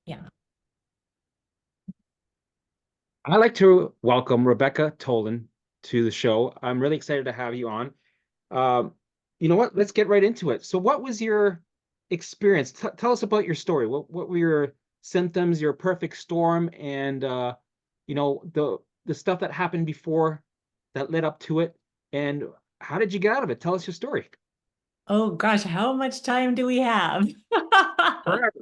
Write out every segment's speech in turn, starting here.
Yeah. I'd like to welcome Rebecca Tolan to the show. I'm really excited to have you on. Um, you know what? Let's get right into it. So, what was your experience? Tell us about your story. What were your symptoms, your perfect storm, and the stuff that happened before that led up to it, and how did you get out of it? Tell us your story. Oh gosh, how much time do we have? Forever.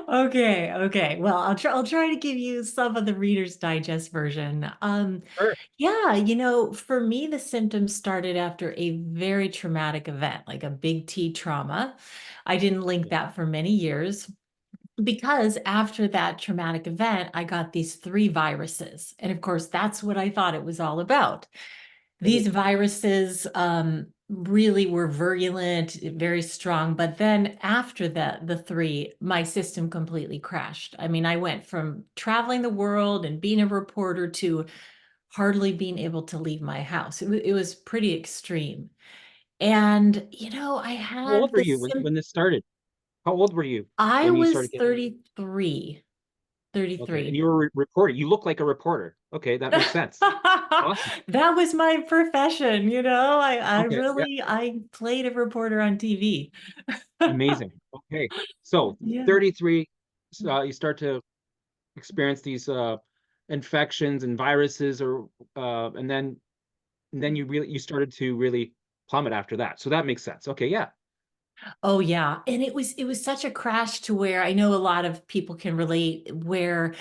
Okay. Well, I'll try to give you some of the Reader's Digest version. Sure. Yeah, for me, the symptoms started after a very traumatic event, like a big T trauma. I didn't link Yeah. that for many years because after that traumatic event, I got these three viruses. And of course, that's what I thought it was all about. These Oh, viruses really were virulent, very strong. But then after the three, my system completely crashed. I mean, I went from traveling the world and being a reporter to hardly being able to leave my house. It was pretty extreme. And, I how old had were you when this started? How old were you I when you was started getting? 33, Okay, and 33. you were a reporter. You look like a reporter. Okay, that makes sense. Awesome. That was my profession, I Okay, yeah, really I played a reporter on TV. amazing. Okay, so Yeah. 33, you start to experience these infections and viruses, or and then you started to really plummet after that. So that makes sense. Okay, yeah, Oh yeah. And it was such a crash to where I know a lot of people can relate where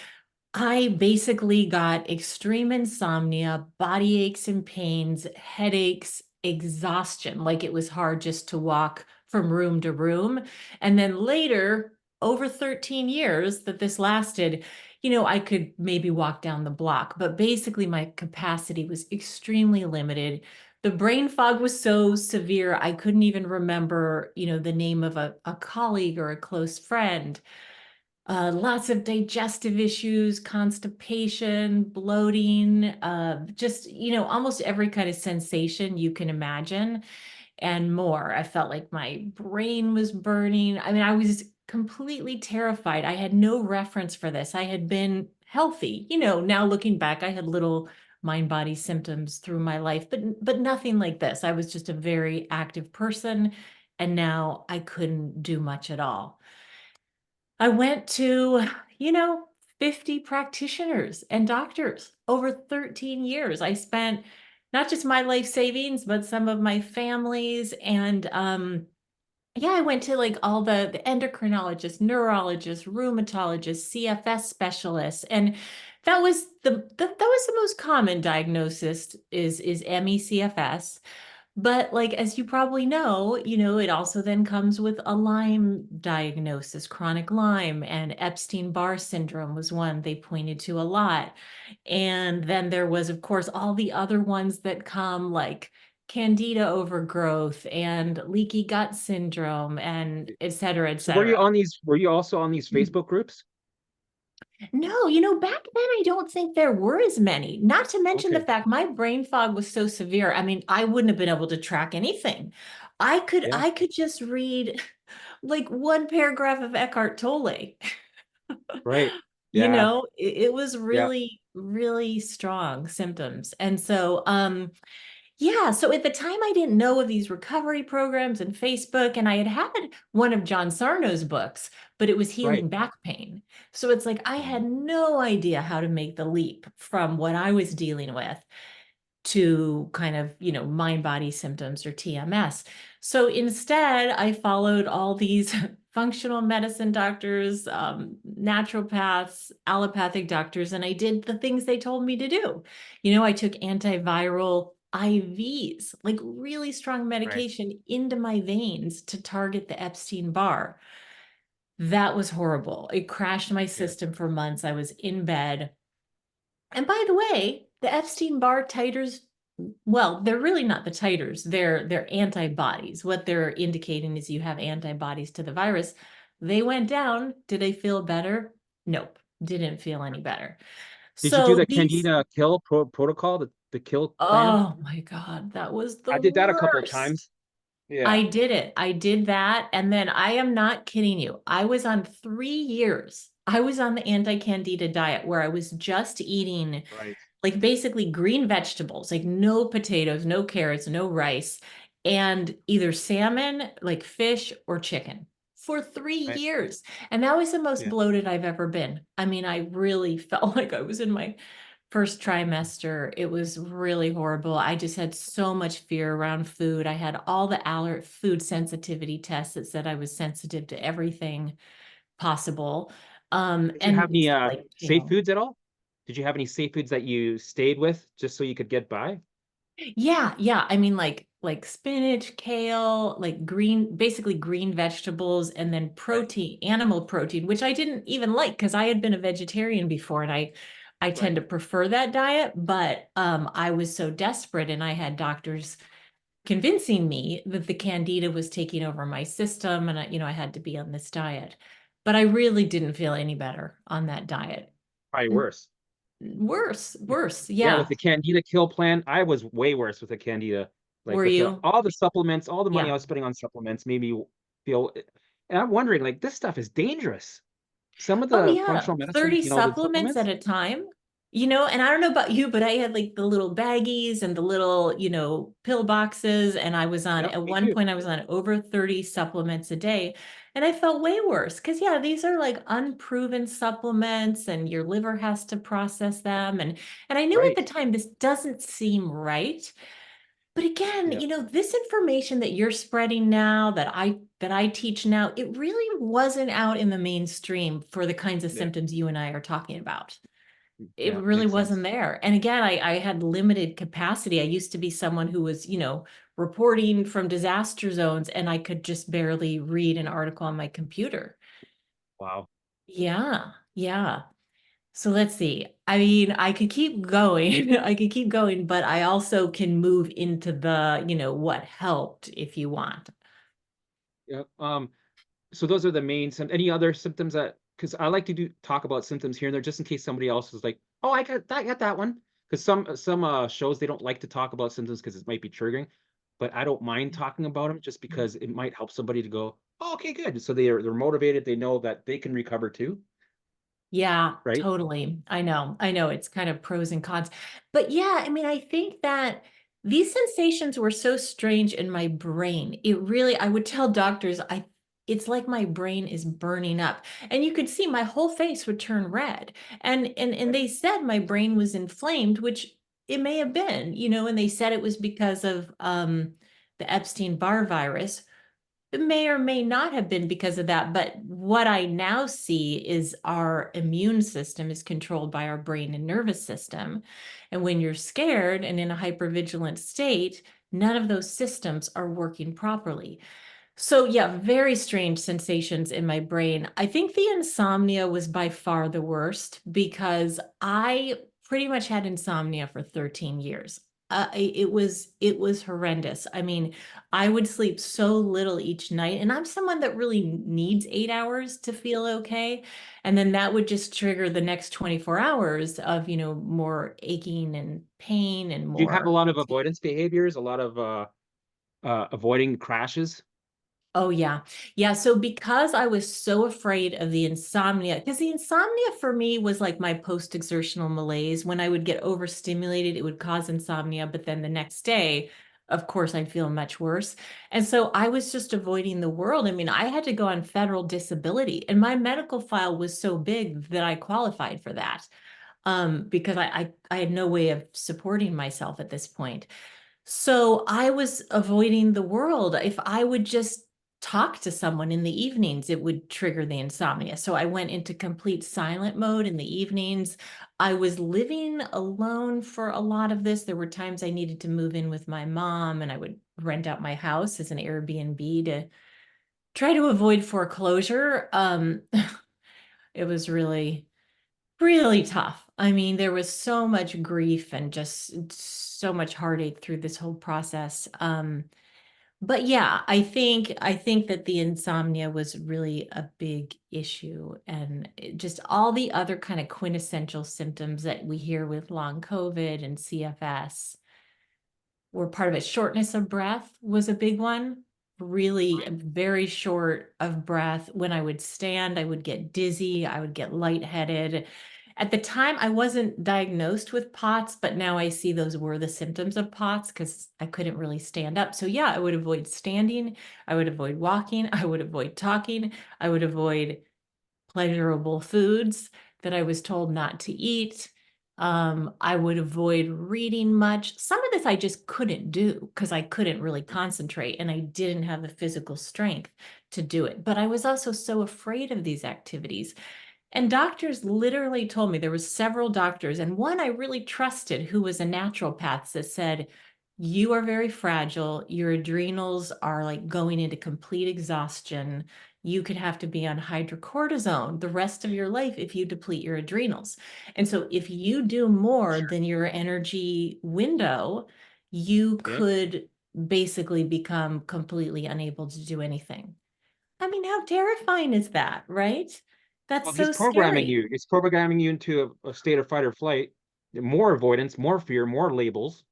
I basically got extreme insomnia, body aches and pains, headaches, exhaustion. Like it was hard just to walk from room to room. And then later, over 13 years that this lasted, I could maybe walk down the block, but basically my capacity was extremely limited. The brain fog was so severe, I couldn't even remember, the name of a colleague or a close friend. Lots of digestive issues, constipation, bloating, just, almost every kind of sensation you can imagine and more. I felt like my brain was burning. I mean, I was completely terrified. I had no reference for this. I had been healthy. Now looking back, I had little mind body symptoms through my life, but nothing like this. I was just a very active person, and now I couldn't do much at all. I went to, you know, 50 practitioners and doctors over 13 years. I spent not just my life savings, but some of my family's. And yeah, I went to like all the endocrinologists, neurologists, rheumatologists, CFS specialists. And that was the most common diagnosis is ME/CFS. But like as you probably know, it also then comes with a Lyme diagnosis, chronic Lyme, and Epstein-Barr syndrome was one they pointed to a lot. And then there was, of course, all the other ones that come like candida overgrowth and leaky gut syndrome and et cetera, et so were you cetera. on these? Were you also on these Facebook groups? No, back then I don't think there were as many. Not to mention the Okay, fact my brain fog was so severe. I mean, I wouldn't have been able to track anything. I could yeah, I could just read like one paragraph of Eckhart Tolle. right, yeah, It was yeah, really, really strong symptoms. And so yeah, so at the time I didn't know of these recovery programs and Facebook, and I had one of John Sarno's books, but it was right. healing back pain. So it's like I had no idea how to make the leap from what I was dealing with to kind of, mind body symptoms or TMS. So instead, I followed all these functional medicine doctors, naturopaths, allopathic doctors, and I did the things they told me to do. I took antiviral IVs, like really strong Right. medication into my veins to target the Epstein-Barr. That was horrible. It crashed my Yeah. system for months. I was in bed. And by the way, the Epstein-Barr titers, well, they're really not the titers. They're antibodies. What they're indicating is you have antibodies to the virus. They went down. Did I feel better? Nope, didn't feel any better. Did you do So the these, Candida kill protocol, the kill plan? oh my God, that was the I did that a couple of worst. times. Yeah. I did it. I did that. And then I am not kidding you. I was on 3 years. I was on the anti-candida diet where I was just eating Right. like basically green vegetables, like no potatoes, no carrots, no rice, and either salmon, like fish or chicken for three Right. years. And that was the most Yeah. bloated I've ever been. I mean, I really felt like I was in my first trimester. It was really horrible. I just had so much fear around food. I had all the food sensitivity tests that said I was sensitive to everything possible. Did you have And any like safe kale. foods at all? Did you have any safe foods that you stayed with just so you could get by? Yeah, yeah. I mean, like spinach, kale, like green, basically green vegetables, and then Right. protein, animal protein, which I didn't even like because I had been a vegetarian before, and I tend Right. to prefer that diet. But I was so desperate, and I had doctors convincing me that the candida was taking over my system, and I had to be on this diet. But I really didn't feel any better on that diet. Probably N- worse. Worse, worse. Yeah, with Yeah. the Candida kill plan, I was way worse with the Candida. Like Were with the you? all the supplements, all the money I Yeah. was spending on supplements made me feel. And I'm wondering, like, this stuff is dangerous. Some of Oh the yeah, functional medicine, 30 the supplements at supplements. a time. And I don't know about you, but I had like the little baggies and the little, pill boxes. And Yep, at me one too. point, I was on over 30 supplements a day. And I felt way worse because, yeah, these are like unproven supplements and your liver has to process them. And I knew at Right. the time this doesn't seem right. But again, Yeah. this information that you're spreading now, that I teach now, it really wasn't out in the mainstream for the kinds of Yeah. symptoms you and I are talking about. It Yeah. really Makes wasn't sense. there. And again, I had limited capacity. I used to be someone who was, reporting from disaster zones, and I could just barely read an article on my computer. Wow. Yeah, yeah. So let's see. I mean, I could keep going. I could keep going, but I also can move into the, what helped if you want. Yeah. So those are the main any other symptoms that because I like to talk about symptoms here and there just in case somebody else is like, oh, I got that one. Because some shows they don't like to talk about symptoms because it might be triggering, but I don't mind talking about them just because it might help somebody to go, oh, okay, good. So they're motivated. They know that they can recover too, Yeah, right? totally. I know. I know it's kind of pros and cons. But yeah, I mean, I think that these sensations were so strange in my brain. I would tell doctors, it's like my brain is burning up. And you could see my whole face would turn red. And Right. they said my brain was inflamed, which it may have been, and they said it was because of the Epstein-Barr virus. It may or may not have been because of that, but what I now see is our immune system is controlled by our brain and nervous system. And when you're scared and in a hypervigilant state, none of those systems are working properly. So, yeah, very strange sensations in my brain. I think the insomnia was by far the worst because I pretty much had insomnia for 13 years. It was horrendous. I mean, I would sleep so little each night, and I'm someone that really needs 8 hours to feel okay. And then that would just trigger the next 24 hours of, more aching and pain and Do you have a more lot of fatigue. avoidance behaviors, a lot of avoiding crashes? Oh yeah. Yeah. So because I was so afraid of the insomnia, because the insomnia for me was like my post-exertional malaise. When I would get overstimulated, it would cause insomnia. But then the next day, of course, I'd feel much worse. And so I was just avoiding the world. I mean, I had to go on federal disability, and my medical file was so big that I qualified for that. Because I had no way of supporting myself at this point. So I was avoiding the world. If I would just talk to someone in the evenings, it would trigger the insomnia. So I went into complete silent mode in the evenings. I was living alone for a lot of this. There were times I needed to move in with my mom, and I would rent out my house as an Airbnb to try to avoid foreclosure. It was really, really tough. I mean, there was so much grief and just so much heartache through this whole process. But yeah, I think that the insomnia was really a big issue, and just all the other kind of quintessential symptoms that we hear with long COVID and CFS were part of it. Shortness of breath was a big one. really very short of breath. When I would stand, I would get dizzy, I would get lightheaded. At the time, I wasn't diagnosed with POTS, but now I see those were the symptoms of POTS because I couldn't really stand up. So, yeah, I would avoid standing, I would avoid walking, I would avoid talking, I would avoid pleasurable foods that I was told not to eat. I would avoid reading much. Some of this I just couldn't do because I couldn't really concentrate and I didn't have the physical strength to do it. But I was also so afraid of these activities. And doctors literally told me, there was several doctors, and one I really trusted who was a naturopath that said, you are very fragile. Your adrenals are like going into complete exhaustion. You could have to be on hydrocortisone the rest of your life if you deplete your adrenals. And so if you do more Sure. than your energy window, you Yeah. could basically become completely unable to do anything. I mean, how terrifying is that, right? That's Well, he's so programming scary. you. He's programming you into a state of fight or flight, more avoidance, more fear, more labels.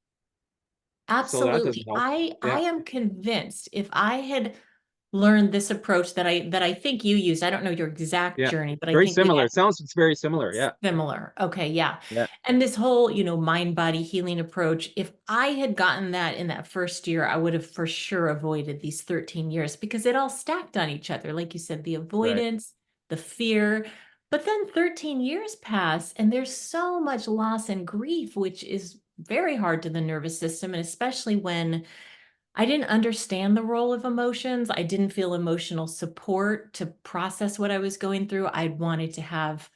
So that doesn't Absolutely. help. I Yeah. am convinced if I had learned this approach that I think you used, I don't know your exact Yeah. journey, but I Very think we similar. had It sounds it's very similar. Yeah. similar. Okay, yeah. Yeah. And this whole, mind body healing approach, if I had gotten that in that first year, I would have for sure avoided these 13 years because it all stacked on each other. Like you said, the Right. avoidance, the fear. But then 13 years pass and there's so much loss and grief, which is very hard to the nervous system. And especially when I didn't understand the role of emotions, I didn't feel emotional support to process what I was going through. I wanted to have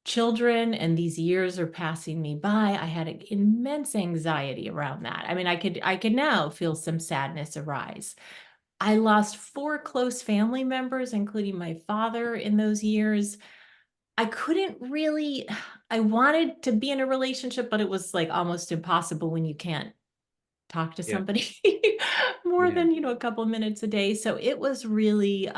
children and these years are passing me by. I had immense anxiety around that. I mean, I could now feel some sadness arise. I lost four close family members, including my father, in those years. I couldn't really, I wanted to be in a relationship, but it was like almost impossible when you can't talk to Yeah. somebody more Yeah. than, a couple of minutes a day. So it was really,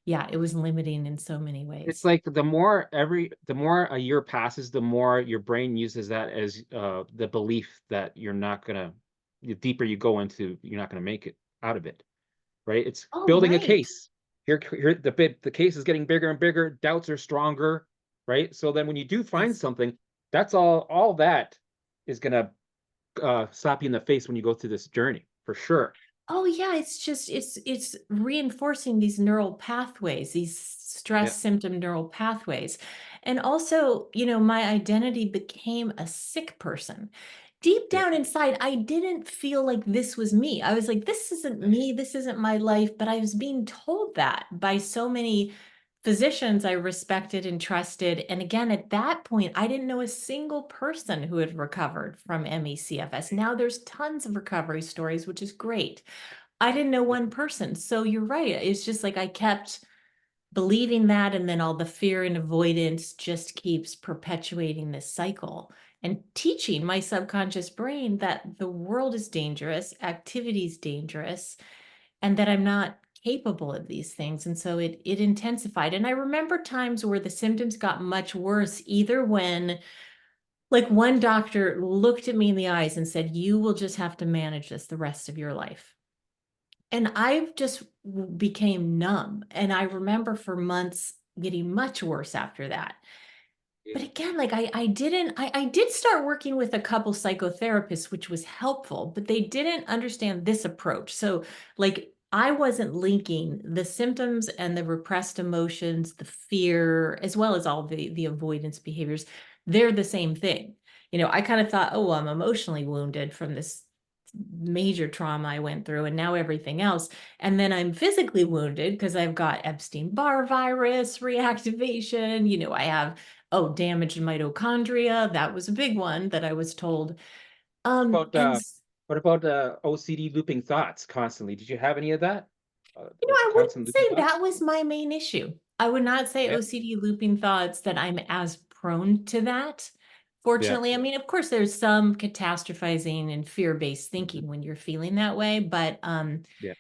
yeah, it was limiting in so many It's ways. like the more a year passes, the more your brain uses that as the belief that you're not gonna, the deeper you go into, you're not gonna make it out of it. Right? It's Oh, building a right. case. Here the case is getting bigger and bigger, doubts are stronger, right? So then when you do find Yes. something, that's all that is gonna slap you in the face when you go through this journey, for sure. Oh yeah, it's just it's reinforcing these neural pathways, these Yeah, stress symptom neural pathways. And also, my identity became a sick person. Deep yeah, down inside, I didn't feel like this was me. I was like, this isn't me, this isn't my life, but I was being told that by so many physicians I respected and trusted. And again, at that point, I didn't know a single person who had recovered from ME/CFS. Now there's tons of recovery stories, which is great. I didn't know yeah. one person. So you're right. It's just like I kept believing that, and then all the fear and avoidance just keeps perpetuating this cycle and teaching my subconscious brain that the world is dangerous, activity is dangerous, and that I'm not capable of these things. And so it intensified. And I remember times where the symptoms got much worse, either when like one doctor looked at me in the eyes and said, you will just have to manage this the rest of your life. And I've just became numb. And I remember for months getting much worse after that. But Yeah. again, like I didn't, I did start working with a couple psychotherapists, which was helpful, but they didn't understand this approach. So like I wasn't linking the symptoms and the repressed emotions, the fear, as well as all the avoidance behaviors. They're the same thing. I kind of thought, oh, well, I'm emotionally wounded from this major trauma I went through and now everything else. And then I'm physically wounded because I've got Epstein-Barr virus reactivation. I have, oh, damaged mitochondria. That was a big one that I was told. About And what about OCD looping thoughts constantly? Did you have any of that? I Constant wouldn't looping say thoughts? that was my main issue. I would not say Yeah, OCD looping thoughts that I'm as prone to that. yeah, Fortunately, I mean, of course, there's some catastrophizing and fear-based thinking when you're feeling that way, but yeah.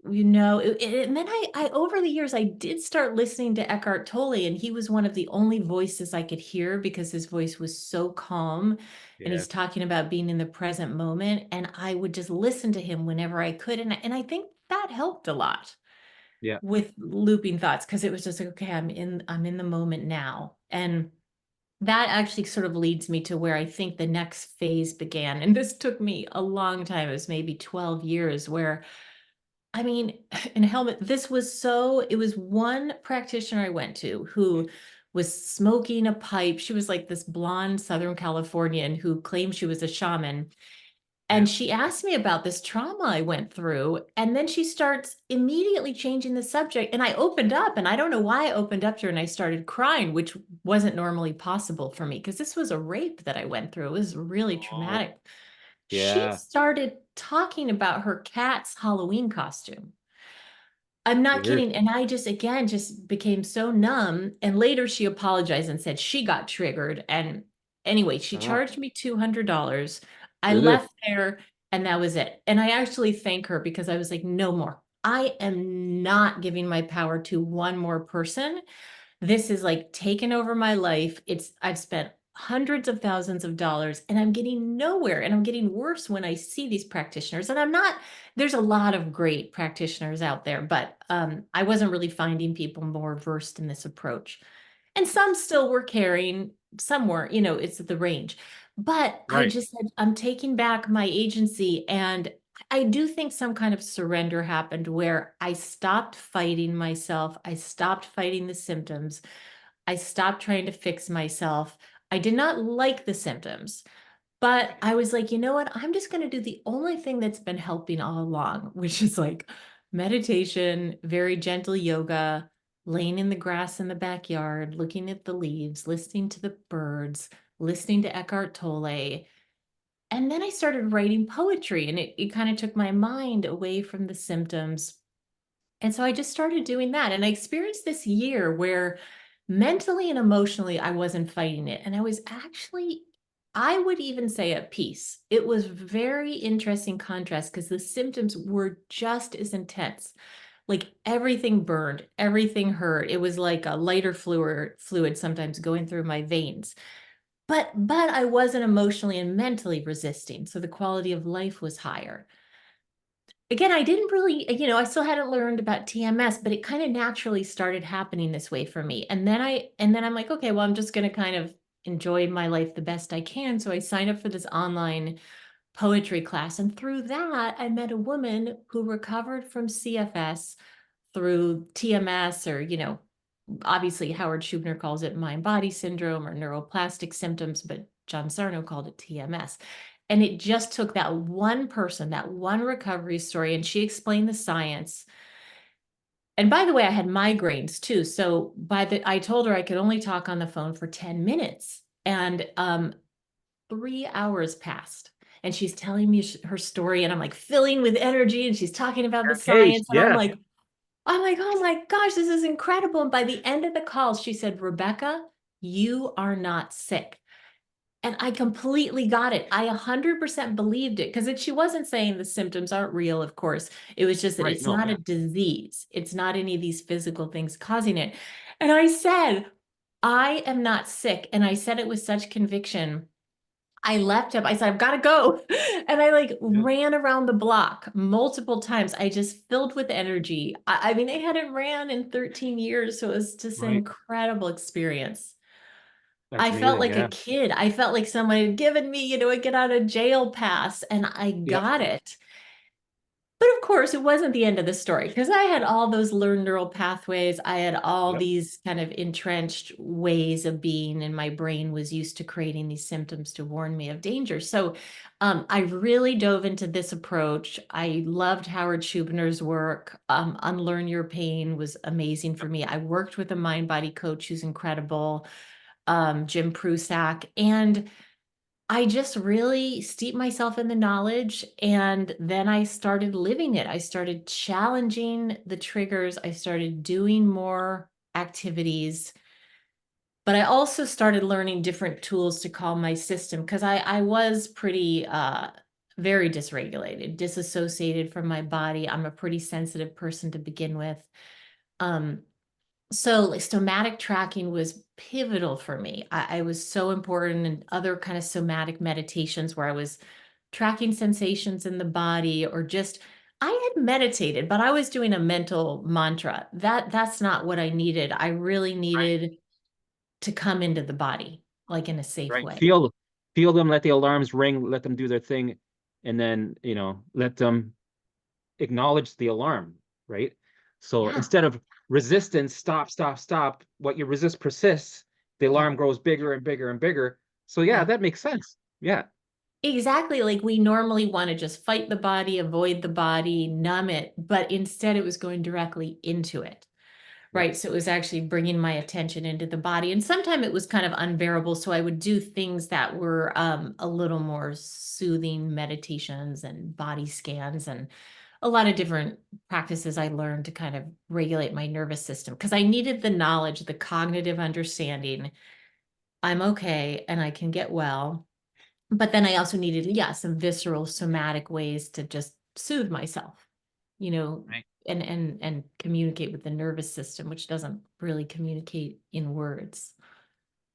and then I over the years I did start listening to Eckhart Tolle, and he was one of the only voices I could hear because his voice was so calm, and he's Yes. talking about being in the present moment, and I would just listen to him whenever I could, and I think that helped a lot Yeah. with looping thoughts because it was just like, okay, I'm in the moment now. And that actually sort of leads me to where I think the next phase began. And this took me a long time. It was maybe 12 years where, I mean, in a helmet, it was one practitioner I went to who was smoking a pipe. She was like this blonde Southern Californian who claimed she was a shaman. Yeah. And she asked me about this trauma I went through. And then she starts immediately changing the subject. And I opened up, and I don't know why I opened up to her and I started crying, which wasn't normally possible for me because this was a rape that I went through. It was really Oh, traumatic. She yeah. started talking about her cat's Halloween costume. I'm not Weird. kidding. And I just, again, just became so numb. And later she apologized and said she got triggered. And anyway, she Ah, charged me $200. I ugh. left there and that was it. And I actually thank her because I was like, no more. I am not giving my power to one more person. This is like taken over my life. I've spent hundreds of thousands of dollars and I'm getting nowhere, and I'm getting worse when I see these practitioners. And there's a lot of great practitioners out there, but I wasn't really finding people more versed in this approach. And some still were caring, some weren't, it's the range. But I Right. just said, I'm taking back my agency. And I do think some kind of surrender happened where I stopped fighting myself. I stopped fighting the symptoms. I stopped trying to fix myself. I did not like the symptoms, but I was like, you know what? I'm just going to do the only thing that's been helping all along, which is like meditation, very gentle yoga, laying in the grass in the backyard, looking at the leaves, listening to the birds, listening to Eckhart Tolle. And then I started writing poetry, and it kind of took my mind away from the symptoms. And so I just started doing that. And I experienced this year where mentally and emotionally, I wasn't fighting it. And I was actually, I would even say, at peace. It was very interesting contrast because the symptoms were just as intense. Like everything burned, everything hurt. It was like a lighter fluid sometimes going through my veins. But I wasn't emotionally and mentally resisting. So the quality of life was higher. Again, I didn't really, I still hadn't learned about TMS, but it kind of naturally started happening this way for me. And then I'm like, okay, well, I'm just going to kind of enjoy my life the best I can. So I signed up for this online poetry class. And through that, I met a woman who recovered from CFS through TMS, or, obviously Howard Schubner calls it mind body syndrome or neuroplastic symptoms, but John Sarno called it TMS. And it just took that one person, that one recovery story, and she explained the science. And by the way, I had migraines too. So I told her I could only talk on the phone for 10 minutes. And 3 hours passed. And she's telling me her story, and I'm like filling with energy, and she's talking about the Okay. science. And Yeah. I'm like, oh my gosh, this is incredible. And by the end of the call, she said, Rebecca, you are not sick. And I completely got it. I 100% believed it because she wasn't saying the symptoms aren't real, of course. It was just that Right. it's No. not a Yeah. disease. It's not any of these physical things causing it. And I said, I am not sick. And I said it with such conviction. I left him. I said, I've got to go. And I like Yeah. ran around the block multiple times. I just filled with energy. I mean, I hadn't ran in 13 years. So it was just an Right. incredible experience. That's I felt amazing. like a Yeah. kid. I felt like someone had given me, a get out of jail pass, and I Yep. got it. But of course, it wasn't the end of the story because I had all those learned neural pathways. I had all Yep. these kind of entrenched ways of being, and my brain was used to creating these symptoms to warn me of danger. So I really dove into this approach. I loved Howard Schubner's work. Unlearn Your Pain was amazing for me. I worked with a mind body coach who's incredible, Jim Prusak. And I just really steeped myself in the knowledge, and then I started living it. I started challenging the triggers. I started doing more activities, but I also started learning different tools to calm my system because I was pretty very dysregulated, disassociated from my body. I'm a pretty sensitive person to begin with. Um, so like somatic tracking was pivotal for me. I was so important, in other kind of somatic meditations where I was tracking sensations in the body, or just I had meditated, but I was doing a mental mantra. That's not what I needed. I really Right. needed to come into the body, like in a safe Right. way. Feel them, let the alarms ring, let them do their thing, and then, let them acknowledge the alarm, right? So Yeah, instead of resistance, stop, stop, stop, what you resist persists, the yeah, alarm grows bigger and bigger and bigger. So yeah, yeah. that makes sense. Yeah. Exactly. Like we normally want to just fight the body, avoid the body, numb it, but instead it was going directly into it. Yeah. Right. So it was actually bringing my attention into the body. And sometimes it was kind of unbearable. So I would do things that were a little more soothing meditations and body scans and a lot of different practices I learned to kind of regulate my nervous system because I needed the knowledge, the cognitive understanding. I'm okay and I can get well. But then I also needed, yeah, some visceral somatic ways to just soothe myself, you know, Right. and communicate with the nervous system, which doesn't really communicate in words.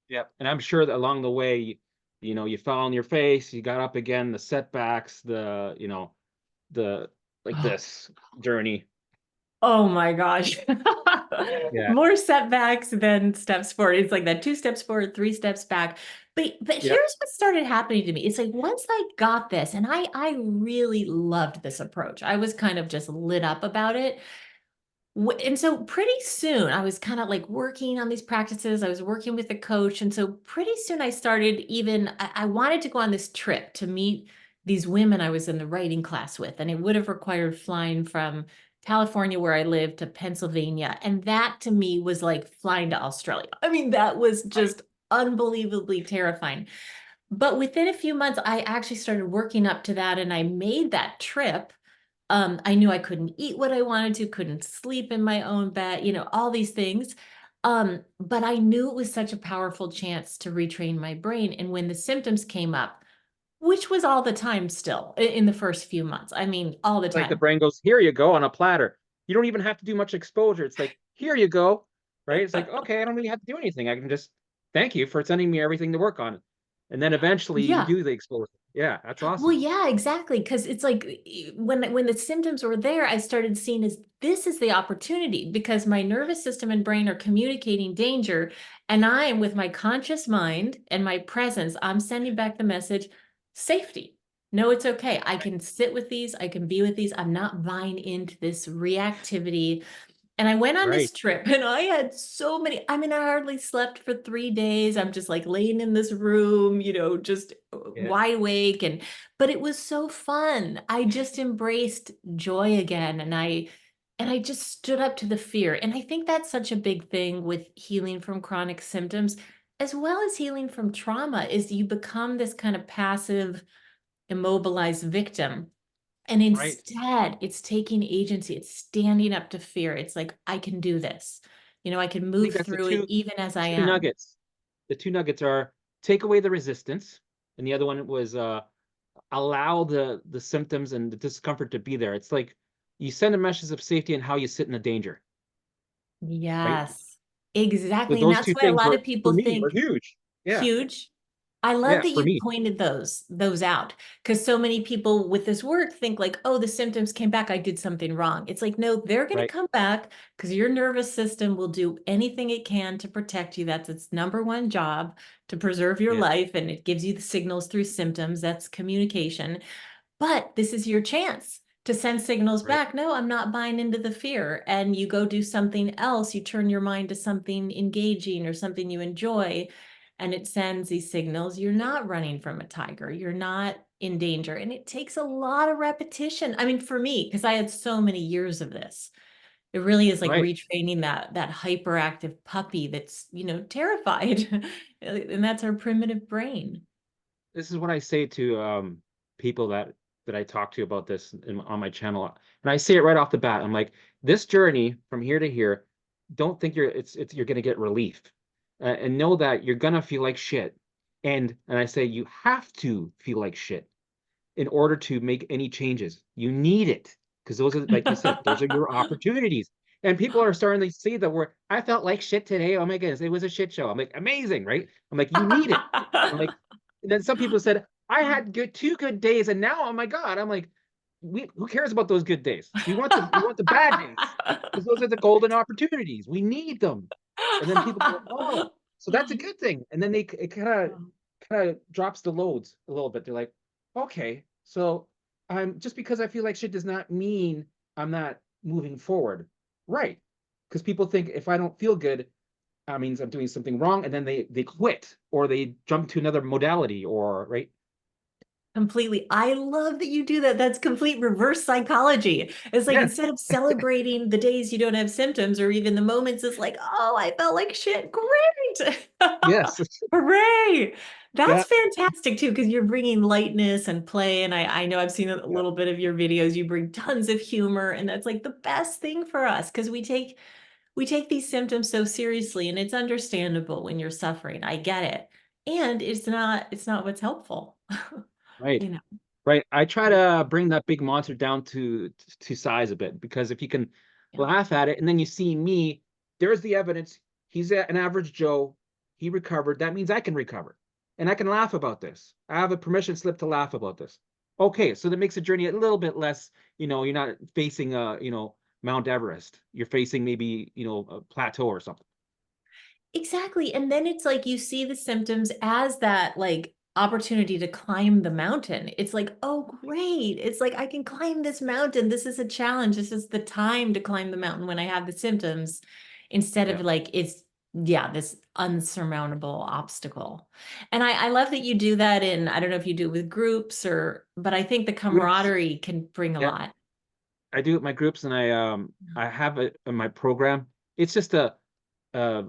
Yeah. And I'm sure that along the way, you fell on your face, you got up again, the setbacks, the like this journey. Oh my gosh. Yeah. More setbacks than steps forward. It's like that two steps forward, three steps back. But Yeah. here's what started happening to me. It's like once I got this, and I really loved this approach. I was kind of just lit up about it. And so pretty soon I was kind of like working on these practices. I was working with a coach. And so pretty soon I started even, I wanted to go on this trip to meet these women I was in the writing class with. And it would have required flying from California, where I live, to Pennsylvania. And that to me was like flying to Australia. I mean, that was Right. just unbelievably terrifying. But within a few months, I actually started working up to that and I made that trip. I knew I couldn't eat what I wanted to, couldn't sleep in my own bed, all these things. But I knew it was such a powerful chance to retrain my brain. And when the symptoms came up, which was all the time still in the first few months, I mean, all the Like the time. brain goes, here you go on a platter. You don't even have to do much exposure. It's like, here you go. Right. It's like, okay, I don't really have to do anything. I can just thank you for sending me everything to work on. And then eventually you Yeah. do the exposure. Yeah, that's Well, awesome. yeah, exactly. Because it's like when the symptoms were there, I started seeing as this is the opportunity because my nervous system and brain are communicating danger, and I am with my conscious mind and my presence, I'm sending back the message, safety. No, it's okay. I Right. can sit with these. I can be with these. I'm not buying into this reactivity and I went on Right. this trip and I had so many, I mean, I hardly slept for 3 days. I'm just like laying in this room, just Yeah. wide awake. But it was so fun. I just embraced joy again. And I just stood up to the fear. And I think that's such a big thing with healing from chronic symptoms, as well as healing from trauma, is you become this kind of passive, immobilized victim and Right. instead, it's taking agency. It's standing up to fear. It's like, I can do this. I can I think move that's the through it two even as I two am. nuggets. The two nuggets are take away the resistance, and the other one was allow the symptoms and the discomfort to be there. It's like you send a message of safety and how you sit in the danger, right? Yes, So exactly. And those that's two why a things lot were of for people me were think huge. Yeah. huge. I love Yeah, that for you me. pointed those out because so many people with this work think like, oh, the symptoms came back. I did something wrong. It's like, no, they're going to Right. come back because your nervous system will do anything it can to protect you. That's its number one job to preserve your Yeah. life. And it gives you the signals through symptoms. That's communication. But this is your chance to send signals Right. back. No, I'm not buying into the fear. And you go do something else. You turn your mind to something engaging or something you enjoy. And it sends these signals. You're not running from a tiger. You're not in danger. And it takes a lot of repetition. I mean, for me, because I had so many years of this, it really is like Right. retraining that hyperactive puppy that's, terrified. And that's our primitive brain. This is what I say to people that I talk to about this on my channel. And I say it right off the bat. I'm like, this journey from here to here, don't think you're gonna get relief. And know that you're gonna feel like shit. And I say you have to feel like shit in order to make any changes. You need it because those are, like you said, those are your opportunities. And people are starting to see that I felt like shit today. Oh my goodness, it was a shit show. I'm like, amazing, right? I'm like, you need it. I'm like, and then some people said, I had two good days, and now, oh my God, I'm like, who cares about those good days? We want the bad days because those are the golden opportunities. We need them. And then people go, oh, so that's a good thing. And then it kind of drops the loads a little bit. They're like, okay, so I'm just because I feel like shit does not mean I'm not moving forward. Right. Because people think if I don't feel good, that means I'm doing something wrong, and then they quit or they jump to another modality or right. Completely. I love that you do that. That's complete reverse psychology. It's like Yes, instead of celebrating the days you don't have symptoms or even the moments, it's like, oh, I felt like shit. Great. yes, Hooray. yeah, That's fantastic too, because you're bringing lightness and play. And I know I've seen a yeah, little bit of your videos. You bring tons of humor, and that's like the best thing for us because we take these symptoms so seriously, and it's understandable when you're suffering. I get it. And it's not what's helpful. right. You know. Right. I try to bring that big monster down to size a bit because if you can Yeah. laugh at it and then you see me, there's the evidence. He's an average Joe. He recovered. That means I can recover. And I can laugh about this. I have a permission slip to laugh about this. Okay, so that makes the journey a little bit less, you're not facing Mount Everest. You're facing maybe, a plateau or something. Exactly. And then it's like you see the symptoms as that like opportunity to climb the mountain. It's like, oh, great. It's like I can climb this mountain. This is a challenge. This is the time to climb the mountain when I have the symptoms instead of Yeah. like yeah, this unsurmountable obstacle. And I love that you do that in, I don't know if you do it with groups but I think the Groups. camaraderie can bring a Yeah. lot. I do it in my groups and I have it in my program. It's just a uh,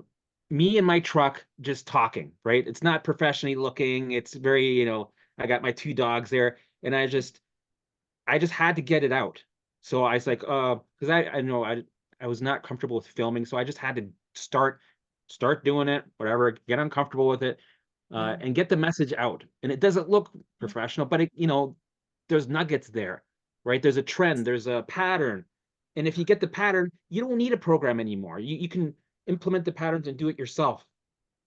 me and my truck just talking, right? It's not professionally looking. It's very, I got my two dogs there, and I just had to get it out. So I was like, because I know I was not comfortable with filming, so I just had to start doing it, whatever, get uncomfortable with it, Yeah. and get the message out. And it doesn't look professional, but there's nuggets there, right? There's a trend, there's a pattern, and if you get the pattern, you don't need a program anymore. You can implement the patterns and do it yourself.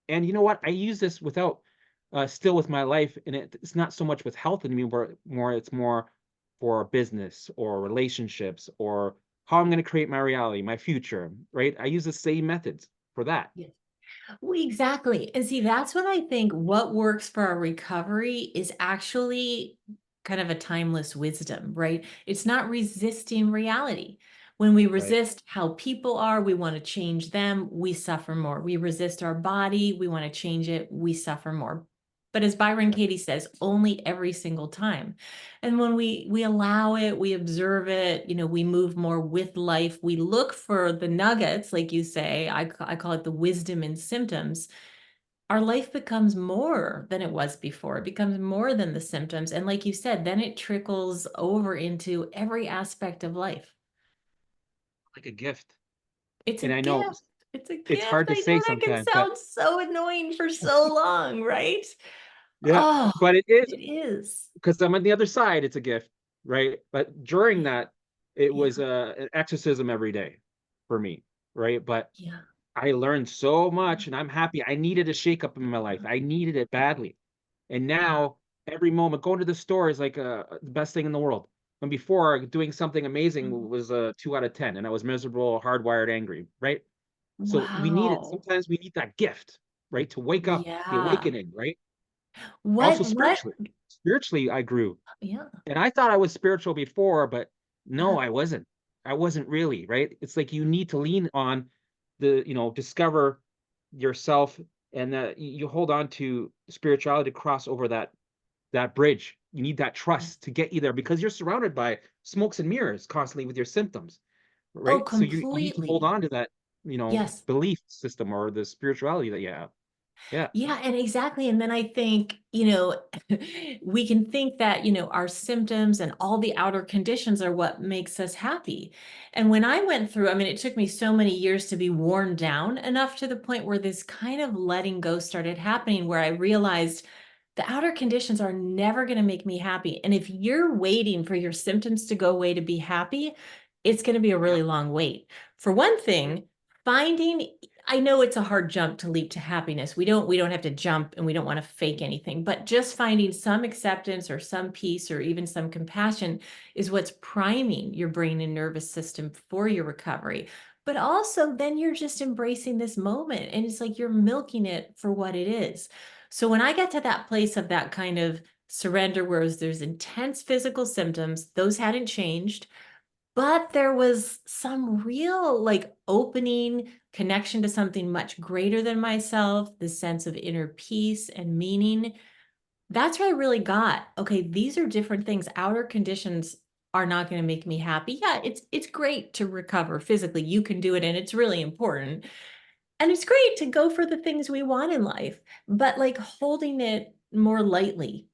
And you know what? I use this without still with my life, and it's not so much with health anymore. More, it's more for business or relationships or how I'm going to create my reality, my future. Right? I use the same methods for that. Yeah. Well, exactly. And see, that's what I think what works for our recovery is actually kind of a timeless wisdom, right? It's not resisting reality. When we Right. resist how people are, we want to change them, we suffer more. We resist our body, we want to change it, we suffer more. But as Byron Yeah. Katie says, only every single time. And when we allow it, we observe it, we move more with life. We look for the nuggets, like you say. I call it the wisdom in symptoms. Our life becomes more than it was before. It becomes more than the symptoms. And like you said, then it trickles over into every aspect of life. Like a gift. It's a And I know gift. It's a it's gift. hard to I know say that can sometimes, but sound so annoying for so long, right? yeah, Oh, but it is it is. because I'm on the other side. It's a gift, right? But during Yeah. that, it Yeah. was an exorcism every day for me, right? But Yeah. I learned so much and I'm happy. I needed a shakeup in my life. I needed it badly. And Yeah. now every moment going to the store is like the best thing in the world. When before doing something amazing was a 2 out of 10 and I was miserable, hardwired, angry, right? So we need it. Wow. Sometimes we need that gift, right? To wake up, the Yeah. awakening, right? Also What? spiritually. Spiritually, I grew. Yeah. And I thought I was spiritual before, but no, Yeah. I wasn't. I wasn't really, right? It's like you need to lean on discover yourself and that you hold on to spirituality to cross over that bridge. You need that Yeah. trust to get you there because you're surrounded by smokes and mirrors constantly with your symptoms, Oh, right? So you need to hold completely. on to that, Yes. belief system or the spirituality that you have. Yeah, Yeah, and exactly. And then I think, we can think that, our symptoms and all the outer conditions are what makes us happy. And when I went through, I mean, it took me so many years to be worn down enough to the point where this kind of letting go started happening, where I realized the outer conditions are never going to make me happy. And if you're waiting for your symptoms to go away to be happy, it's going to be a yeah, really long wait. For one right. thing, finding I know it's a hard jump to leap to happiness. We don't have to jump and we don't want to fake anything, but just finding some acceptance or some peace or even some compassion is what's priming your brain and nervous system for your recovery. But also then you're just embracing this moment and it's like you're milking it for what it is. So when I got to that place of that kind of surrender where there's intense physical symptoms, those hadn't changed, but there was some real like opening connection to something much greater than myself, the sense of inner peace and meaning. That's where I really got, okay, these are different things. Outer conditions are not going to make me happy. Yeah, it's great to recover physically. You can do it and it's really important. And it's great to go for the things we want in life, but like holding it more lightly,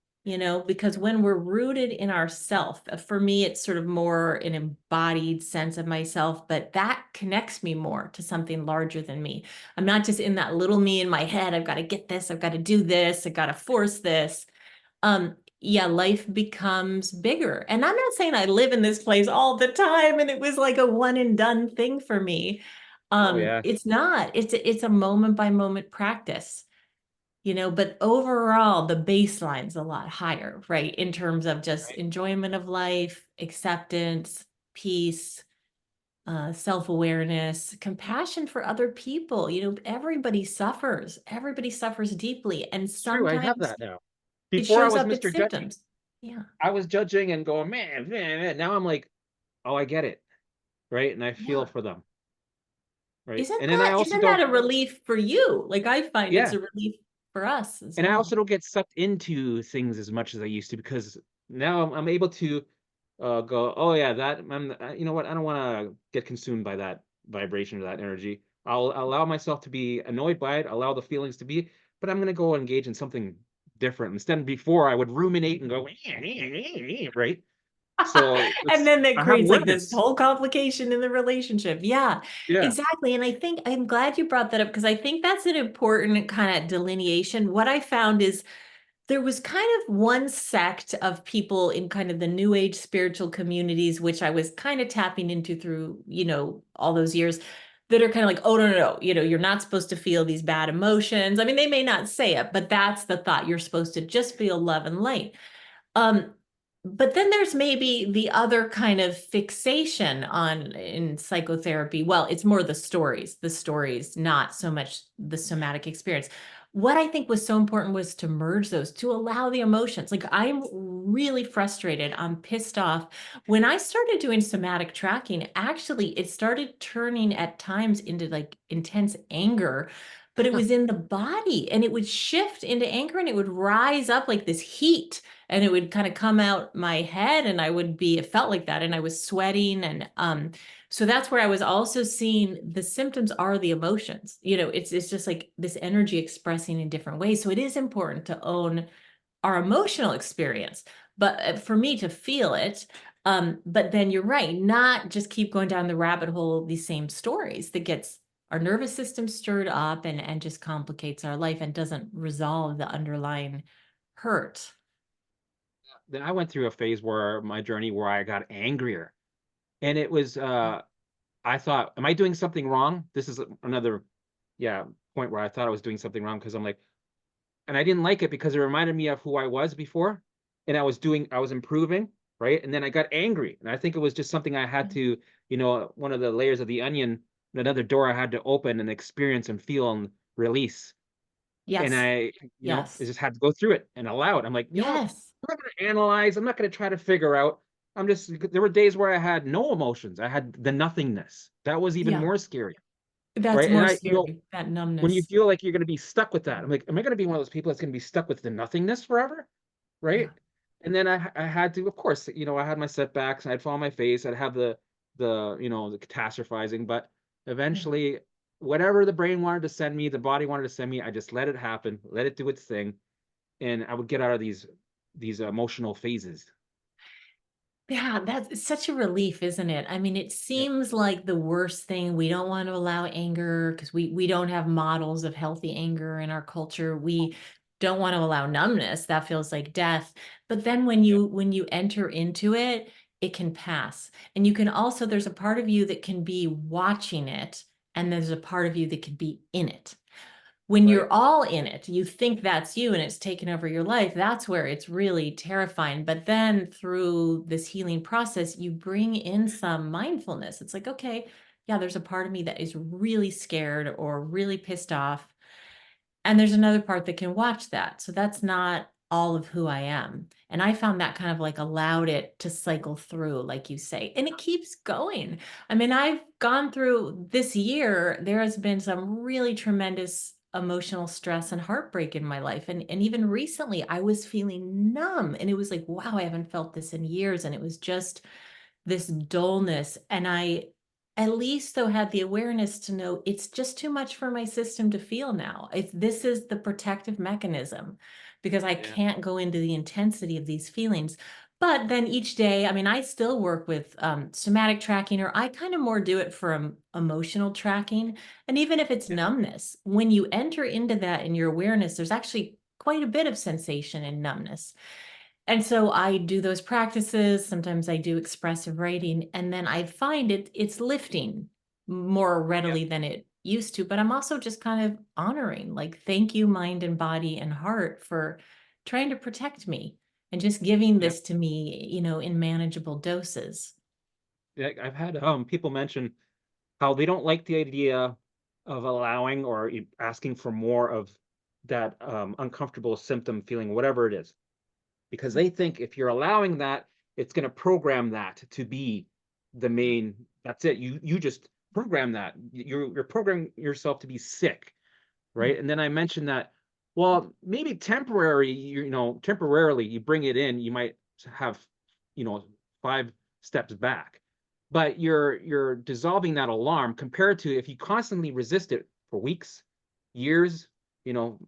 because when we're rooted in ourself, for me, it's sort of more an embodied sense of myself, but that connects me more to something larger than me. I'm not just in that little me in my head. I've got to get this. I've got to do this. I've got to force this. Yeah, life becomes bigger. And I'm not saying I live in this place all the time and it was like a one and done thing for me. Oh yeah, It's not. It's a moment by moment practice, but overall the baseline's a lot higher, right? In terms of just right. enjoyment of life, acceptance, peace, self-awareness, compassion for other people. Everybody suffers deeply, and It's true. I have sometimes that now. it Before I shows was up in Mr. Judgy. symptoms. Yeah. I was judging and going, man, man, man. Now I'm like, oh, I get it, right? And I feel Yeah. for them, right? Isn't And then I that also isn't that don't, a relief for you? Like I find it's yeah. a relief for us as And I well. also don't get sucked into things as much as I used to because now I'm able to go, oh yeah, that you know what? I don't want to get consumed by that vibration or that energy. I'll allow myself to be annoyed by it, allow the feelings to be, but I'm gonna go engage in something different. Instead, before I would ruminate and go, right? So And it's then that I have creates like this words. whole complication in the relationship. Yeah, Yeah. exactly. And I think I'm glad you brought that up because I think that's an important kind of delineation. What I found is there was kind of one sect of people in kind of the new age spiritual communities, which I was kind of tapping into through, all those years that are kind of like, oh, no, no, no, you're not supposed to feel these bad emotions. I mean, they may not say it, but that's the thought. You're supposed to just feel love and light. Um, but then there's maybe the other kind of fixation on in psychotherapy. Well, it's more the stories, not so much the somatic experience. What I think was so important was to merge those, to allow the emotions. Like I'm really frustrated. I'm pissed off. When I started doing somatic tracking, actually it started turning at times into like intense anger, but it was in the body and it would shift into anger and it would rise up like this heat and it would kind of come out my head and it felt like that and I was sweating and so that's where I was also seeing the symptoms are the emotions. It's just like this energy expressing in different ways. So it is important to own our emotional experience, but for me to feel it. But then you're right, not just keep going down the rabbit hole of these same stories that gets our nervous system stirred up and just complicates our life and doesn't resolve the underlying hurt. Then I went through a phase where my journey where I got angrier. And it was I thought, am I doing something wrong? This is another, yeah, point where I thought I was doing something wrong because I'm like, and I didn't like it because it reminded me of who I was before, and I was improving, right? And then I got angry, and I think it was just something I had to, one of the layers of the onion, another door I had to open and experience and feel and release. And Yes. I Yes. just had to go through it and allow it. I'm like, you know what? Yes. I'm not going to analyze. I'm not going to try to figure out. There were days where I had no emotions. I had the nothingness. That was even Yeah. more scary, That's right? And more scary, that when you numbness. feel like you're going to be stuck with that, I'm like, am I going to be one of those people that's going to be stuck with the nothingness forever? Yeah. Right. And then I had to, of course, I had my setbacks and I'd fall on my face. I'd have the catastrophizing, but Yeah. eventually, whatever the brain wanted to send me, the body wanted to send me, I just let it happen, let it do its thing. And I would get out of these emotional phases. Yeah, that's such a relief, isn't it? I mean, it Yeah. seems like the worst thing. We don't want to allow anger because we don't have models of healthy anger in our culture. We don't want to allow numbness. That feels like death. But then when Yeah. you enter into it, it can pass. And you can also, there's a part of you that can be watching it and there's a part of you that could be in it. When Right. you're all in it, you think that's you and it's taken over your life. That's where it's really terrifying. But then through this healing process, you bring in some mindfulness. It's like, okay, yeah, there's a part of me that is really scared or really pissed off. And there's another part that can watch that. So that's not all of who I am. And I found that kind of like allowed it to cycle through, like you say, and it keeps going. I mean, I've gone through this year, there has been some really tremendous emotional stress and heartbreak in my life. And even recently, I was feeling numb. And it was like, wow, I haven't felt this in years. And it was just this dullness. And I at least though had the awareness to know it's just too much for my system to feel now. If this is the protective mechanism, because I Yeah. can't go into the intensity of these feelings. But then each day, I mean, I still work with somatic tracking, or I kind of more do it for emotional tracking. And even if it's Yeah. numbness, when you enter into that in your awareness, there's actually quite a bit of sensation in numbness. And so I do those practices. Sometimes I do expressive writing, and then I find it's lifting more Yeah. readily than it used to. But I'm also just kind of honoring, like, thank you, mind and body and heart, for trying to protect me and just giving Yeah. this to me, in manageable doses. Yeah. I've had people mention how they don't like the idea of allowing or asking for more of that uncomfortable symptom feeling, whatever it is, because they think if you're allowing that, it's going to program that to be the main. That's it. You just program that. You're programming yourself to be sick, right? And then I mentioned that, well, maybe temporary, temporarily you bring it in, you might have, you know, 5 steps back, but you're dissolving that alarm compared to if you constantly resist it for weeks, years,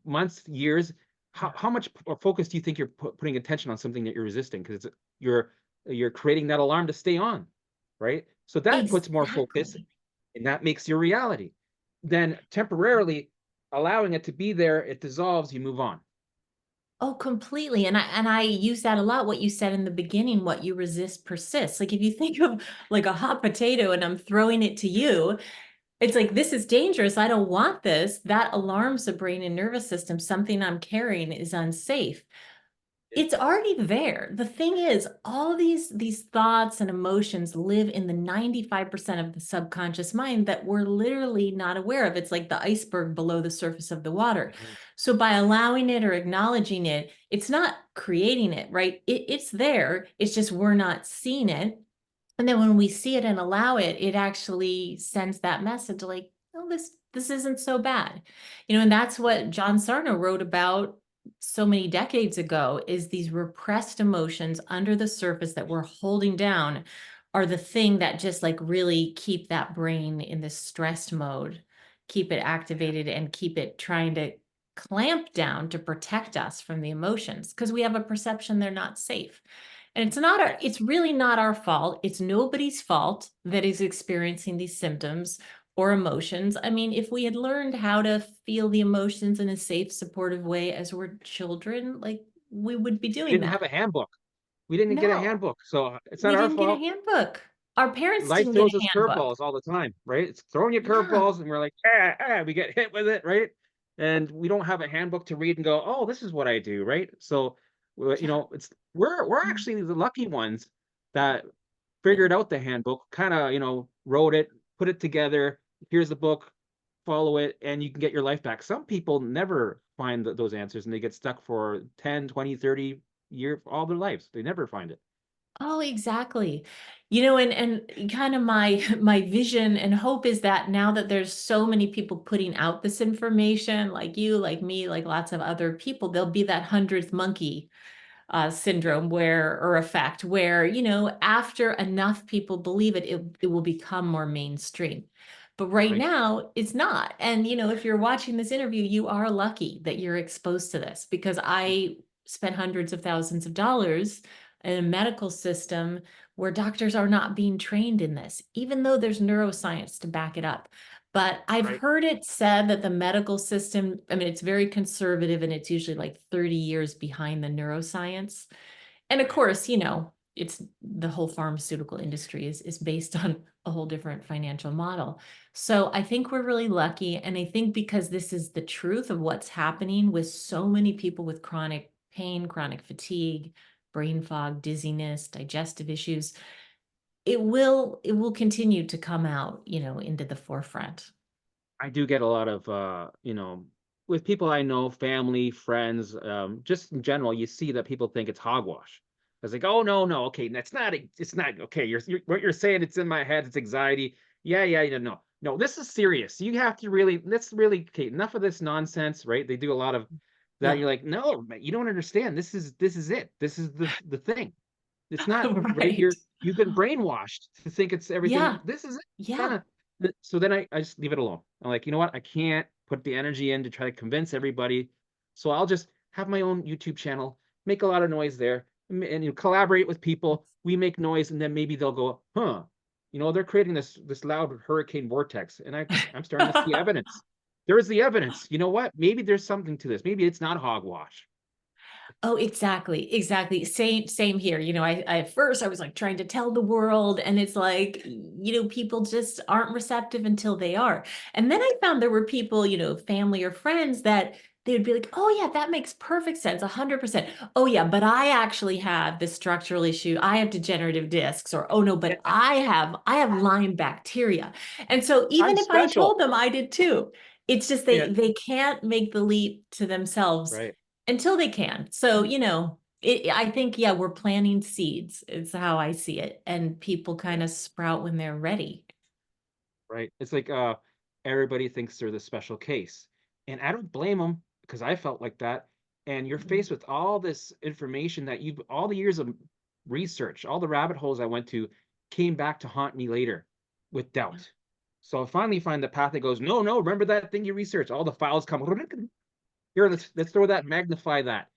months, years. How much focus do you think you're putting attention on something that you're resisting? Because you're creating that alarm to stay on, right? So that puts more focus, Exactly. and that makes your reality. Then temporarily allowing it to be there, it dissolves, you move on. Oh, completely. And I use that a lot, what you said in the beginning, what you resist persists. Like if you think of like a hot potato and I'm throwing it to you, it's like, this is dangerous. I don't want this. That alarms the brain and nervous system. Something I'm carrying is unsafe. Yeah. It's already there. The thing is, all these thoughts and emotions live in the 95% of the subconscious mind that we're literally not aware of. It's like the iceberg below the surface of the water. Mhm. So by allowing it or acknowledging it, it's not creating it, right? It's there. It's just we're not seeing it. And then when we see it and allow it, it actually sends that message like, oh, this isn't so bad. And that's Right. what John Sarno wrote about so many decades ago, is these repressed emotions under the surface that we're holding down are the thing that just like really keep that brain in this stressed mode, keep it Yeah. activated and keep it trying to clamp down to protect us from the emotions because we have a perception they're not safe. And Right. it's really not our fault. It's nobody's fault that is experiencing these symptoms or emotions. I mean, if we had learned how to feel the emotions in a safe, supportive way as we're children, like we would be We doing didn't that. have a handbook. We didn't get a No, handbook. So it's not we our didn't get a fault. handbook. Our parents Life didn't get throws a us handbook. curveballs all the time, right? It's throwing you Yeah. curveballs, and we're like, we get hit with it, right? And we don't have a handbook to read and go, oh, this is what I do, right? So, Yeah. it's we're actually the lucky ones that Yeah. figured out the handbook, kind of, wrote it, put it together. Here's the book, follow it, and you can get your life back. Some people never find those answers and they get stuck for 10, 20, 30 years, all their lives. They never find it. Oh, exactly. And kind of my my vision and hope is that now that there's so many people putting out this information, like you, like me, like lots of other people, there'll be that hundredth monkey Yeah. syndrome where or effect where after enough people believe it, it will become more mainstream. But right Right. now it's not. And if you're watching this interview, you are lucky that you're exposed to this, because I spent hundreds of thousands of dollars in a medical system where doctors are not being trained in this, even though there's neuroscience to back it up. But I've Right. heard it said that the medical system, I mean, it's very conservative and it's usually like 30 years behind the neuroscience. And of Right. course, it's the whole pharmaceutical industry is based on a whole different financial model. So I think we're really lucky. And I think because this is the truth of what's happening with so many people with chronic pain, chronic fatigue, brain fog, dizziness, digestive issues, it will continue to come out, into the forefront. I do get a lot of with people I know, family, friends, just in general, you see that people think it's hogwash. It's like, oh no, no, okay, that's not it's not okay. You're what you're saying, it's in my head, it's anxiety. Yeah, yeah, yeah, no. No, this is serious. You have to really, let's really, okay, enough of this nonsense, right? They do a lot of that. Yeah. You're like, no, man, you don't understand. This is it. This is the thing. It's not right. Right. You've been brainwashed to think it's everything. Yeah. This is it. Kind Yeah. of. So then I just leave it alone. I'm like, you know what? I can't put the energy in to try to convince everybody. So I'll just have my own YouTube channel, make a lot of noise there, and collaborate with people. We make noise, and then maybe they'll go, huh? They're creating this loud hurricane vortex, and I'm starting to see evidence. There is the evidence. You know what? Maybe there's something to this. Maybe it's not hogwash. Oh, exactly. Exactly. Same here. I at first I was like trying to tell the world, and it's like, people just aren't receptive until they are. And then I found there were people, family or friends that they would be like, "Oh yeah, that makes perfect sense, 100%. Oh yeah, but I actually have this structural issue. I have degenerative discs, or oh no, but Yeah, I have Lyme bacteria." And so I'm even if I special. told them I did too, it's just Yeah, they can't make the leap to themselves right. until they can. So, I think, yeah, we're planting seeds. It's how I see it. And people kind Yeah. of sprout when they're ready. Right. It's like everybody thinks they're the special case. And I don't blame them because I felt like that. And you're Mhm. faced with all this information that you've all the years of research, all the rabbit holes I went to came back to haunt me later with Yeah. doubt. So I finally find the path that goes, no, no, remember that thing you researched. All the files come here, let's throw that, magnify that.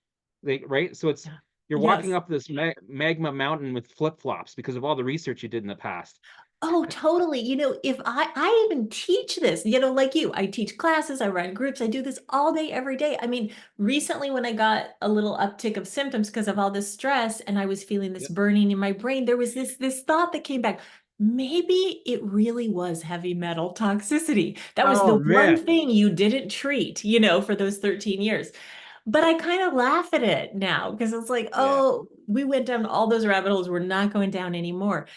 Right? So it's Yeah. you're walking Yes. up this magma mountain with flip-flops because of all the research you did in the past. Oh, totally. If I even teach this, like you, I teach classes, I run groups, I do this all day, every day. I mean, recently when I got a little uptick of symptoms because of all this stress and I was feeling this Yep. burning in my brain, there was this thought that came back. Maybe it really was heavy metal toxicity. That was Oh the one man. thing you didn't treat, for those 13 years. But I kind of laugh at it now because it's like, Yeah. oh, we went down all those rabbit holes. We're not going down anymore.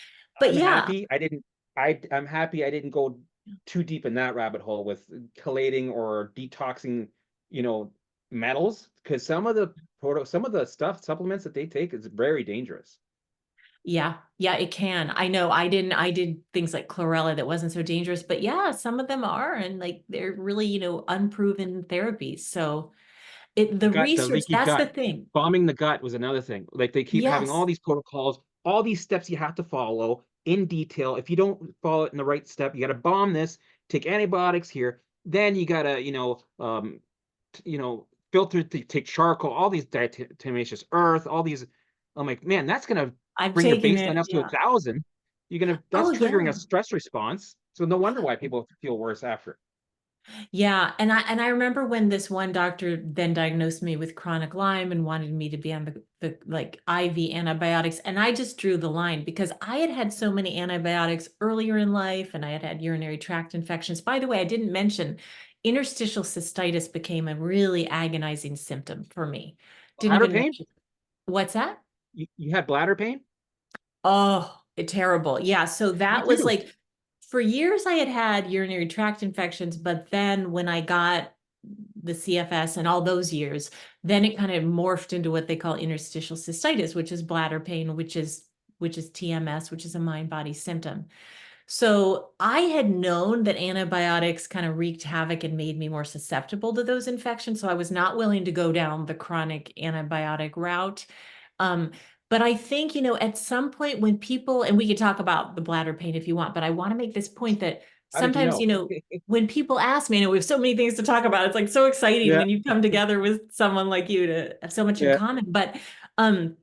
But I'm yeah, happy I didn't I'm happy I didn't go too deep in that rabbit hole with chelating or detoxing, you know, metals because some of the stuff supplements that they take is very dangerous. yeah, yeah, it can. I know I did things like chlorella that wasn't so dangerous, but yeah, some of them are, and like they're really, unproven therapies. So The the gut, the research, leaky that's the gut. thing. Bombing the gut was another thing. Like they keep having all Yes. these protocols, all these steps you have to follow in detail. If you don't follow it in the right step, you got to bomb this, take antibiotics here. Then you got to, filter to take charcoal, all these diatomaceous earth, all these. I'm like, man, that's gonna I've bring your taken baseline it. up to a Yeah. thousand. That's Oh, triggering a yeah. stress response. So no wonder why people feel worse after. Yeah, and I remember when this one doctor then diagnosed me with chronic Lyme and wanted me to be on the like IV antibiotics, and I just drew the line because I had had so many antibiotics earlier in life, and I had had urinary tract infections. By the way, I didn't mention interstitial cystitis became a really agonizing symptom for me. Didn't Bladder even pain? mention. What's that? You had bladder pain? Oh, terrible. Yeah. So Me that was too. like for years I had had urinary tract infections, but then when I got the CFS and all those years, then it kind of morphed into what they call interstitial cystitis, which is bladder pain, which is TMS, which is a mind body symptom. So I had known that antibiotics kind of wreaked havoc and made me more susceptible to those infections. So I was not willing to go down the chronic antibiotic route. Um, but I think, at some point when people, and we could talk about the bladder pain if you want, but I want to make this point that How did you sometimes, know? when people ask me, we have so many things to talk about. It's like so exciting Yeah, when you come together with someone like you to have so much in yeah. common. But um,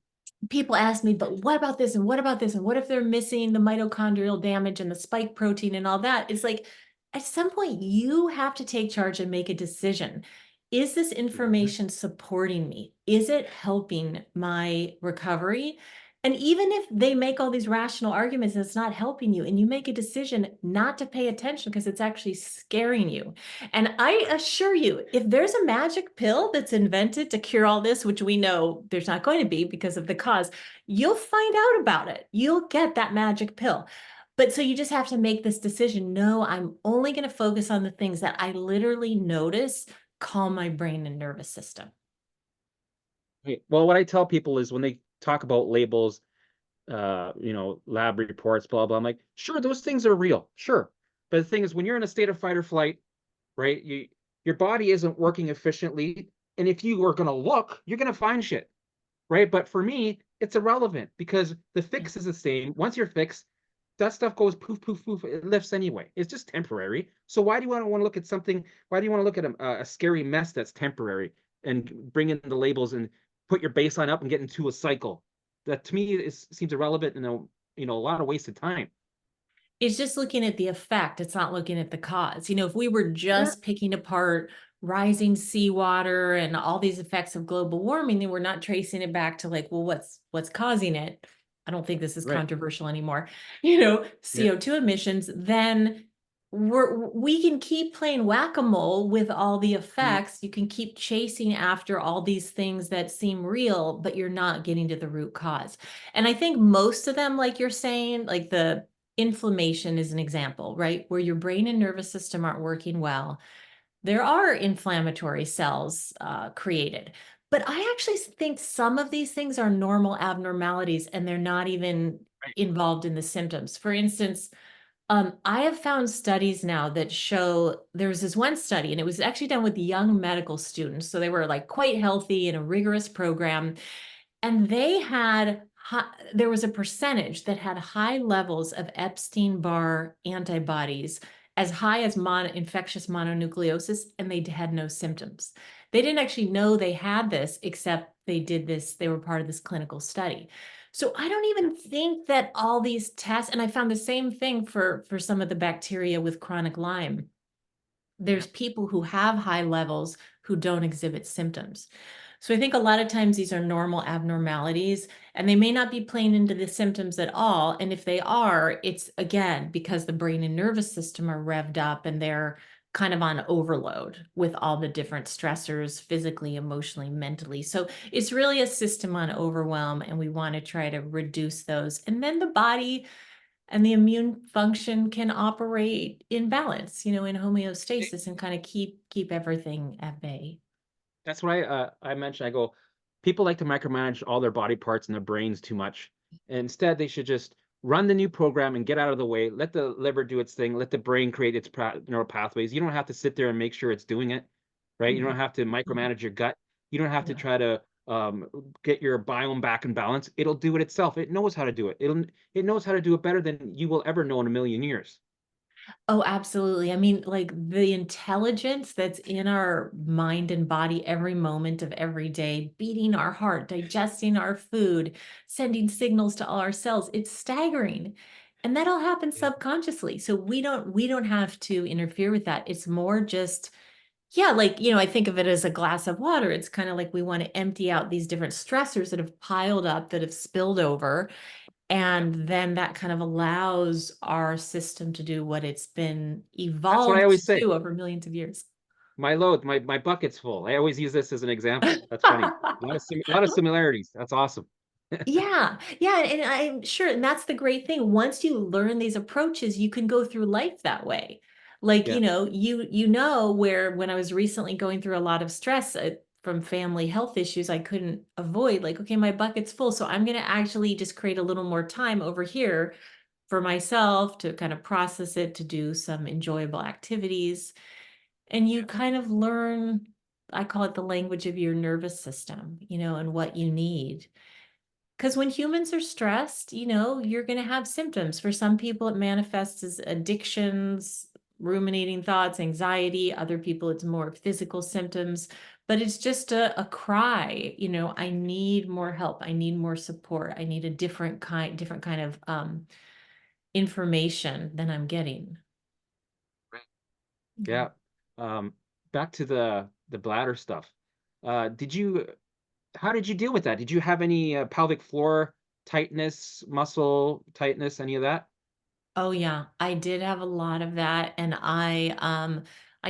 people ask me, but what about this? And what about this? And what if they're missing the mitochondrial damage and the spike protein and all that? It's like at some point you have to take charge and make a decision. Is this Mhm. information supporting me? Is it helping my recovery? And even if they make all these rational arguments and it's not helping you, and you make a decision not to pay attention because it's actually scaring you. And I assure you, if there's a magic pill that's invented to cure all this, which we know there's not going to be because of the cause, you'll find out about it. You'll get that magic pill. But so you just have to make this decision. No, I'm only going to focus on the things that I literally notice calm my brain and nervous system. Okay. Well, what I tell people is when they talk about labels, lab reports, blah, blah, I'm like, sure, those things are real. Sure. But the thing is, when you're in a state of fight or flight, right, your body isn't working efficiently. And if you are going to look, you're going to find shit, right? But for me, it's irrelevant because the Yeah. fix is the same. Once you're fixed, that stuff goes poof, poof, poof. It lifts anyway. It's just temporary. So why do you want to look at something? Why do you want to look at a scary mess that's temporary and bring in the labels and put your baseline up and get into a cycle? That to me seems irrelevant and a lot of wasted time. It's just looking at the effect. It's not looking at the cause. If we were Yeah, just picking apart rising seawater and all these effects of global warming, then we're not tracing it back to like, well, what's causing it? I don't think this is right. controversial anymore. Yeah, CO2 emissions, then we can keep playing whack-a-mole with all the mhm, effects. You can keep chasing after all these things that seem real, but you're not getting to the root cause. And I think most of them, like you're saying, like the inflammation is an example, right? Where your brain and nervous system aren't working well. There are inflammatory cells created. But I actually think some of these things are normal abnormalities and they're not even right. involved in the symptoms. For instance, I have found studies now that show there was this one study, and it was actually done with young medical students. So they were like quite healthy in a rigorous program. And they had, there was a percentage that had high levels of Epstein-Barr antibodies, as high as infectious mononucleosis, and they had no symptoms. They didn't actually know they had this, except they did this, they were part of this clinical study. So I don't even think that all these tests, and I found the same thing for some of the bacteria with chronic Lyme. Yeah. There's people who have high levels who don't exhibit symptoms. So I think a lot of times these are normal abnormalities and they may not be playing into the symptoms at all. And if they are, it's again because the brain and nervous system are revved up and they're kind of on overload with all the different stressors, physically, emotionally, mentally. So it's really a system on overwhelm, and we want to try to reduce those. And then the body and the immune function can operate in balance, in homeostasis, and kind of keep everything at bay. That's what I mentioned. I go, people like to micromanage all their body parts and their brains too much. Instead, they should just run the new program and get out of the way. Let the liver do its thing. Let the brain create its neural pathways. You don't have to sit there and make sure it's doing it, right? You Mhm. don't have to micromanage your gut. You don't have to No. try to get your biome back in balance. It'll do it itself. It knows how to do it. It knows how to do it better than you will ever know in a million years. Oh, absolutely. I mean, like the intelligence that's in our mind and body every moment of every day, beating our heart, digesting our food, sending signals to all our cells, it's staggering. And that all happens Yeah. subconsciously. So we don't have to interfere with that. It's more just, yeah, like, I think of it as a glass of water. It's kind of like we want to empty out these different stressors that have piled up, that have spilled over. Yeah. And then that kind of allows our system to do what it's been That's what I evolved always to say. do over millions of years. My bucket's full. I always use this as an example. That's funny. A lot of similarities. That's awesome. Yeah, yeah, and I'm sure, and that's the great thing. Once you learn these approaches, you can go through life that way. Like, Yeah. where when I was recently going through a lot of stress from family health issues, I couldn't avoid like, okay, my bucket's full, so I'm going to actually just create a little more time over here for myself to kind of process it, to do some enjoyable activities. And you Yeah. kind of learn, I call it the language of your nervous system, and what you need. Because when humans are stressed, you're going to have symptoms. For some people, it manifests as addictions, ruminating thoughts, anxiety. Other people, it's more physical symptoms. But it's just a cry, I need more help. I need more support. I need a different kind of information than I'm getting. Right. Yeah. Yeah. Um, Back to the bladder stuff. Did you how did you deal with that? Did you have any pelvic floor? tightness, muscle tightness, any of that? Oh yeah, I did have a lot of that, and I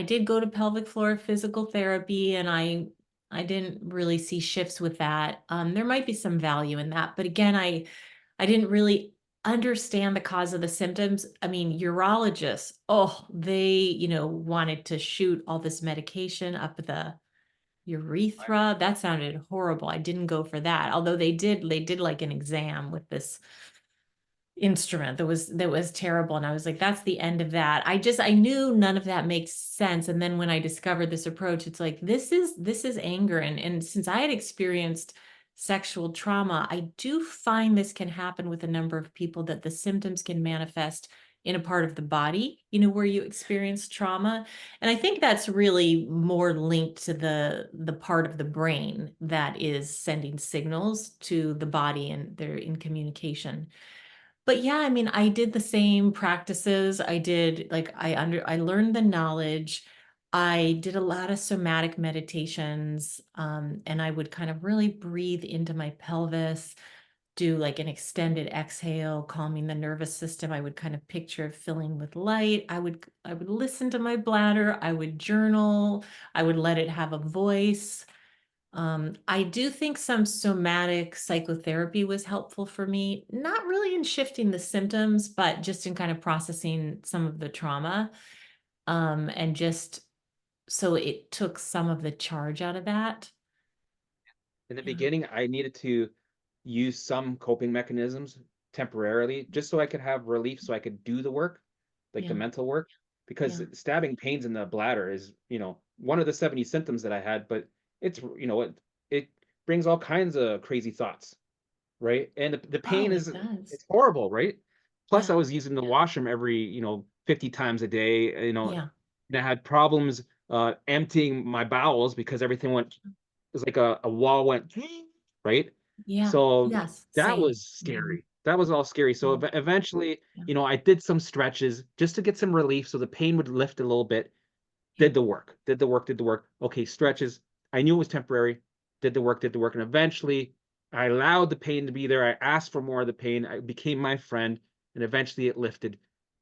did go to pelvic floor physical therapy, and I didn't really see shifts with that. There might be some value in that, but again, I didn't really understand the cause of the symptoms. I mean, urologists, oh, they, wanted to shoot all this medication up the urethra. That sounded horrible. I didn't go for that. Although they did like an exam with this instrument that was terrible, and I was like, that's the end of that. I knew none of that makes sense, and then when I discovered this approach, it's like this is anger, and since I had experienced sexual trauma, I do find this can happen with a number of people, that the symptoms can manifest in a part of the body, where you experience trauma. And I think that's really more linked to the part of the brain that is sending signals to the body, and they're in communication. But yeah, I mean, I did the same practices. I learned the knowledge. I did a lot of somatic meditations, and I would kind of really breathe into my pelvis, do like an extended exhale, calming the nervous system. I would kind of picture it filling with light. I would listen to my bladder. I would journal. I would let it have a voice. I do think some somatic psychotherapy was helpful for me, not really in shifting the symptoms, but just in kind of processing some of the trauma. And just so it took some of the charge out of that. In the Yeah. beginning, I needed to use some coping mechanisms temporarily just so I could have relief so I could do the work, like the Yeah. mental work, because Yeah. stabbing pains in the bladder is, one of the 70 symptoms that I had, but it brings all kinds of crazy thoughts, right? And the pain Oh, is it does. it's horrible, right? Plus, I Yeah. was using the washroom every, 50 times a day, Yeah. and I had problems emptying my bowels because everything went, it was like a wall went, right? Yeah. So Yes. that Same. was Mhm. scary. That was all scary. So Mhm. eventually, Yeah. I did some stretches just to get some relief so the pain would lift a little bit. Yeah. Did the work. Okay, stretches. I knew it was temporary. Did the work. And eventually I allowed the pain to be there. I asked for more of the pain. It became my friend, and eventually it lifted.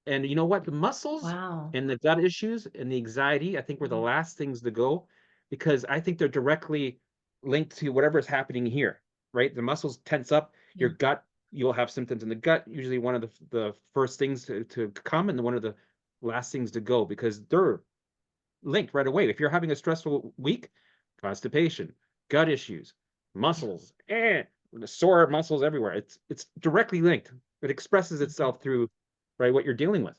And you know what? The muscles Wow. and the gut issues and the anxiety, I think, were the Yeah. last things to go because I think they're directly linked to whatever is happening here, right? The muscles tense up, your Yeah. gut, you'll have symptoms in the gut, usually one of the first things to come and one of the last things to go because they're linked right away. If you're having a stressful week, constipation, gut issues, Yeah. muscles, sore muscles everywhere. It's directly linked. It expresses Mhm. itself through right what you're dealing with.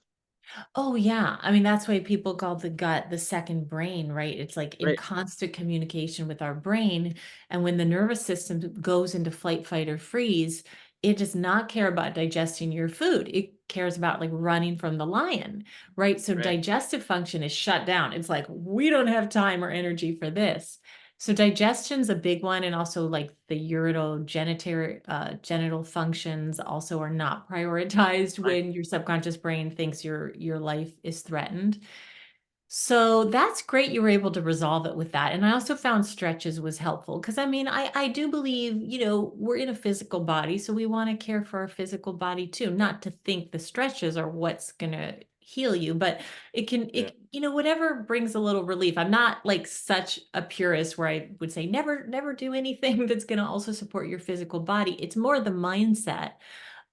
Oh, yeah. I mean, that's why people call the gut the second brain, right? It's like in Right, constant communication with our brain. And when the nervous system goes into flight, fight, or freeze, it does not care about digesting your food. It cares about like running from the lion, right? So right, digestive function is shut down. It's like, we don't have time or energy for this. So digestion's a big one, and also like the urinogenital genital functions also are not prioritized right. when your subconscious brain thinks your life is threatened. So that's great you were able to resolve it with that. And I also found stretches was helpful because I mean, I do believe, we're in a physical body, so we want to care for our physical body too. Not to think the stretches are what's gonna heal you, but Yeah. whatever brings a little relief. I'm not like such a purist where I would say never do anything that's gonna also support your physical body. It's more the mindset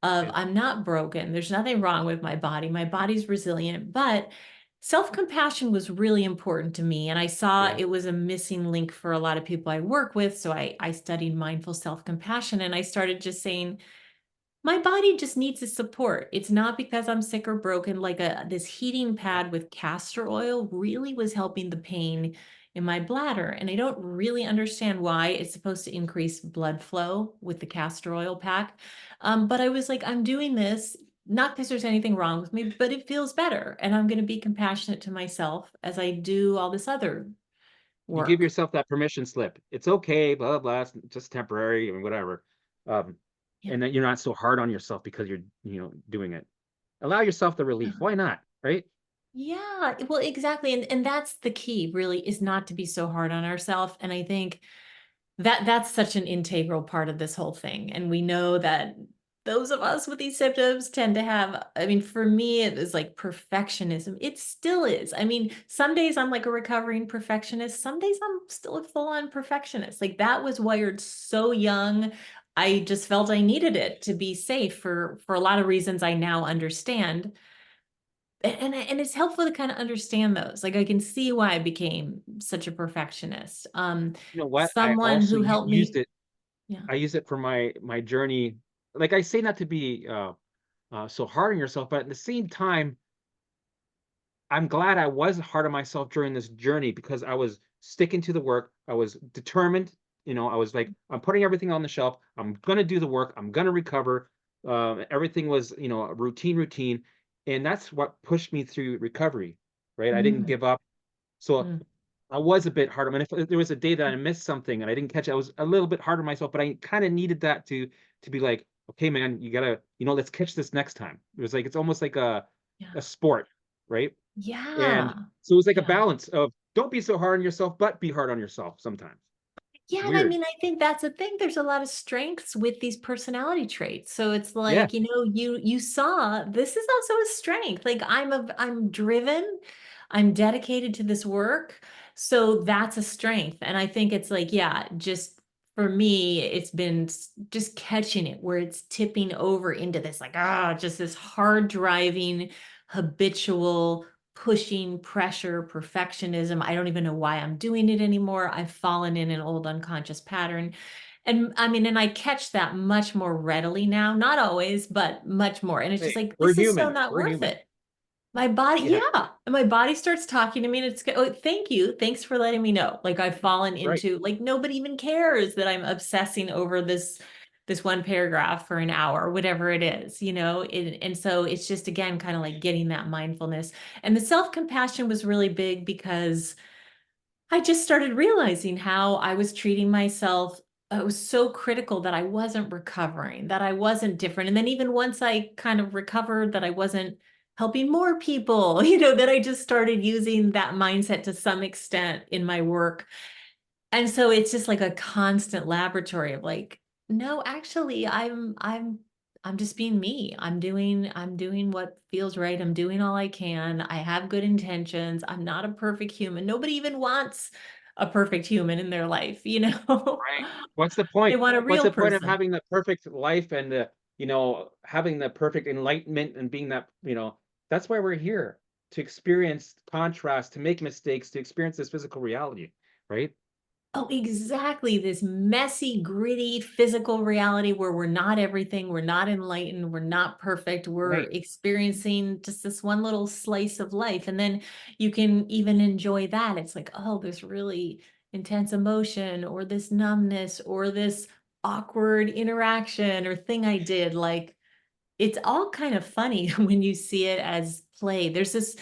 of Yeah. I'm not broken. There's nothing wrong with my body. My body's resilient, but self-compassion was really important to me. And I saw Yeah. it was a missing link for a lot of people I work with. So I studied mindful self-compassion, and I started just saying, my body just needs a support. It's not because I'm sick or broken. Like this heating Yeah. pad with castor oil really was helping the pain in my bladder. And I don't really understand why. It's supposed to increase blood flow with the castor oil pack. But I was like, I'm doing this not because there's anything wrong with me, but it feels better. And I'm going to be compassionate to myself as I do all this other You give work. yourself that permission slip. It's okay, blah blah blah. It's just temporary and whatever. Um, Yeah. and then you're not so hard on yourself because you're doing it. Allow yourself the relief. Why not? Right? Yeah, well, exactly. And that's the key, really, is not to be so hard on ourselves. And I think That's such an integral part of this whole thing. And we know that those of us with these symptoms tend to have, I mean, for me, it was like perfectionism. It still is. I mean, some days I'm like a recovering perfectionist. Some days I'm still a full-on perfectionist. Like that was wired so young. I just felt I needed it to be safe for a lot of reasons I now understand. And it's helpful to kind of understand those. Like I can see why I became such a perfectionist. You know what? I Someone also who helped used me, it. yeah. I use it for my journey. Like I say, not to be so hard on yourself, but at the same time, I'm glad I was hard on myself during this journey because I was sticking to the work. I was determined. I was like, I'm putting everything on the shelf. I'm gonna do the work. I'm gonna recover. Everything was, a routine, and that's what pushed me through recovery. Right? I didn't Mm, give up. So mm, I was a bit hard. I mean, if there was a day that I missed something and I didn't catch it, I was a little bit hard on myself. But I kind of needed that to be like, okay, man, you gotta, let's catch this next time. It was like it's almost like a yeah. sport, right? And Yeah. so it was like a Yeah. balance of don't be so hard on yourself, but be hard on yourself sometimes. It's Yeah, and I weird. mean, I think that's the thing. There's a lot of strengths with these personality traits. So it's Yeah, like, you saw this is also a strength. Like I'm driven, I'm dedicated to this work. So that's a strength. And I think it's like, yeah, just for me, it's been just catching it where it's tipping over into this like, just this hard driving, habitual pushing pressure, perfectionism. I don't even know why I'm doing it anymore. I've fallen in an old unconscious pattern. And I mean, and I catch that much more readily now, not always, but much more. And it's just hey, like, we're this is so human. not We're worth human. it. My body, Yeah, yeah. And my body starts talking to me and oh, thank you. Thanks for letting me know. Like I've fallen right. into like nobody even cares that I'm obsessing over this one paragraph for an hour, whatever it is, and so it's just again kind of like getting that mindfulness. And the self-compassion was really big because I just started realizing how I was treating myself. It was so critical that I wasn't recovering, that I wasn't different. And then even once I kind of recovered, that I wasn't helping more people, that I just started using that mindset to some extent in my work. And so it's just like a constant laboratory of like, no, actually, I'm just being me. I'm doing what feels right. I'm doing all I can. I have good intentions. I'm not a perfect human. Nobody even wants a perfect human in their life, Right. What's the They point? want a What's real the point of person. having the perfect life and having the perfect enlightenment and being that's why we're here to experience contrast, to make mistakes, to experience this physical reality, right? Oh, exactly. This messy, gritty physical reality where we're not everything, we're not enlightened, we're not perfect, we're Right. experiencing just this one little slice of life. And then you can even enjoy that. It's like, oh, this really intense emotion, or this numbness, or this awkward interaction or thing I did. Like, it's all kind of funny when you see it as play. There's this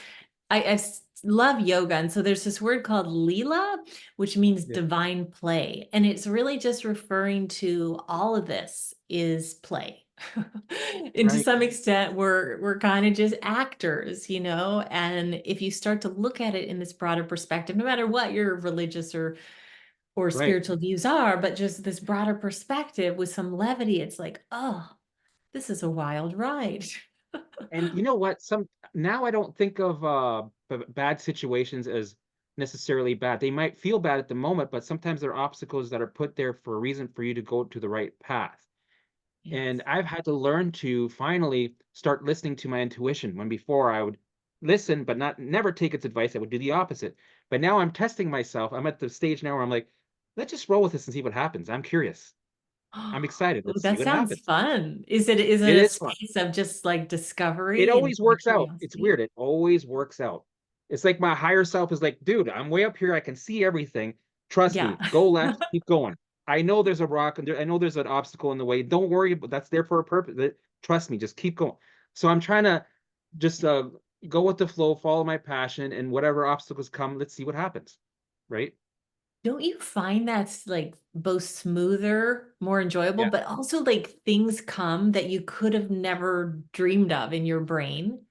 love yoga. And so there's this word called lila, which means Yeah. divine play. And it's really just referring to all of this is play. And to Right. some extent, we're kind of just actors, And if you start to look at it in this broader perspective, no matter what your religious or Right. spiritual views are, but just this broader perspective with some levity, it's like, oh, this is a wild ride. And you know what? Now I don't think of bad situations as necessarily bad. They might feel bad at the moment, but sometimes they're obstacles that are put there for a reason for you to go to the right path. And Yes. I've had to learn to finally start listening to my intuition when before I would listen, but not never take its advice. I would do the opposite. But now I'm testing myself. I'm at the stage now where I'm like, let's just roll with this and see what happens. I'm curious. I'm excited. Oh, Let's see that what sounds happens. fun. Is it It a is fun. space of just like It discovery and always kind of works out. It's curiosity? weird. It always works out. It's like my higher self is like, dude, I'm way up here. I can see everything. Trust Yeah. me. Go left. Keep going. I know there's a rock and I know there's an obstacle in the way. Don't worry, but that's there for a purpose. Trust me. Just keep going. So I'm trying to just go with the flow, follow my passion, and whatever obstacles come, let's see what happens. Right? Don't you find that's like both smoother, more enjoyable, Yeah. but also like things come that you could have never dreamed of in your brain?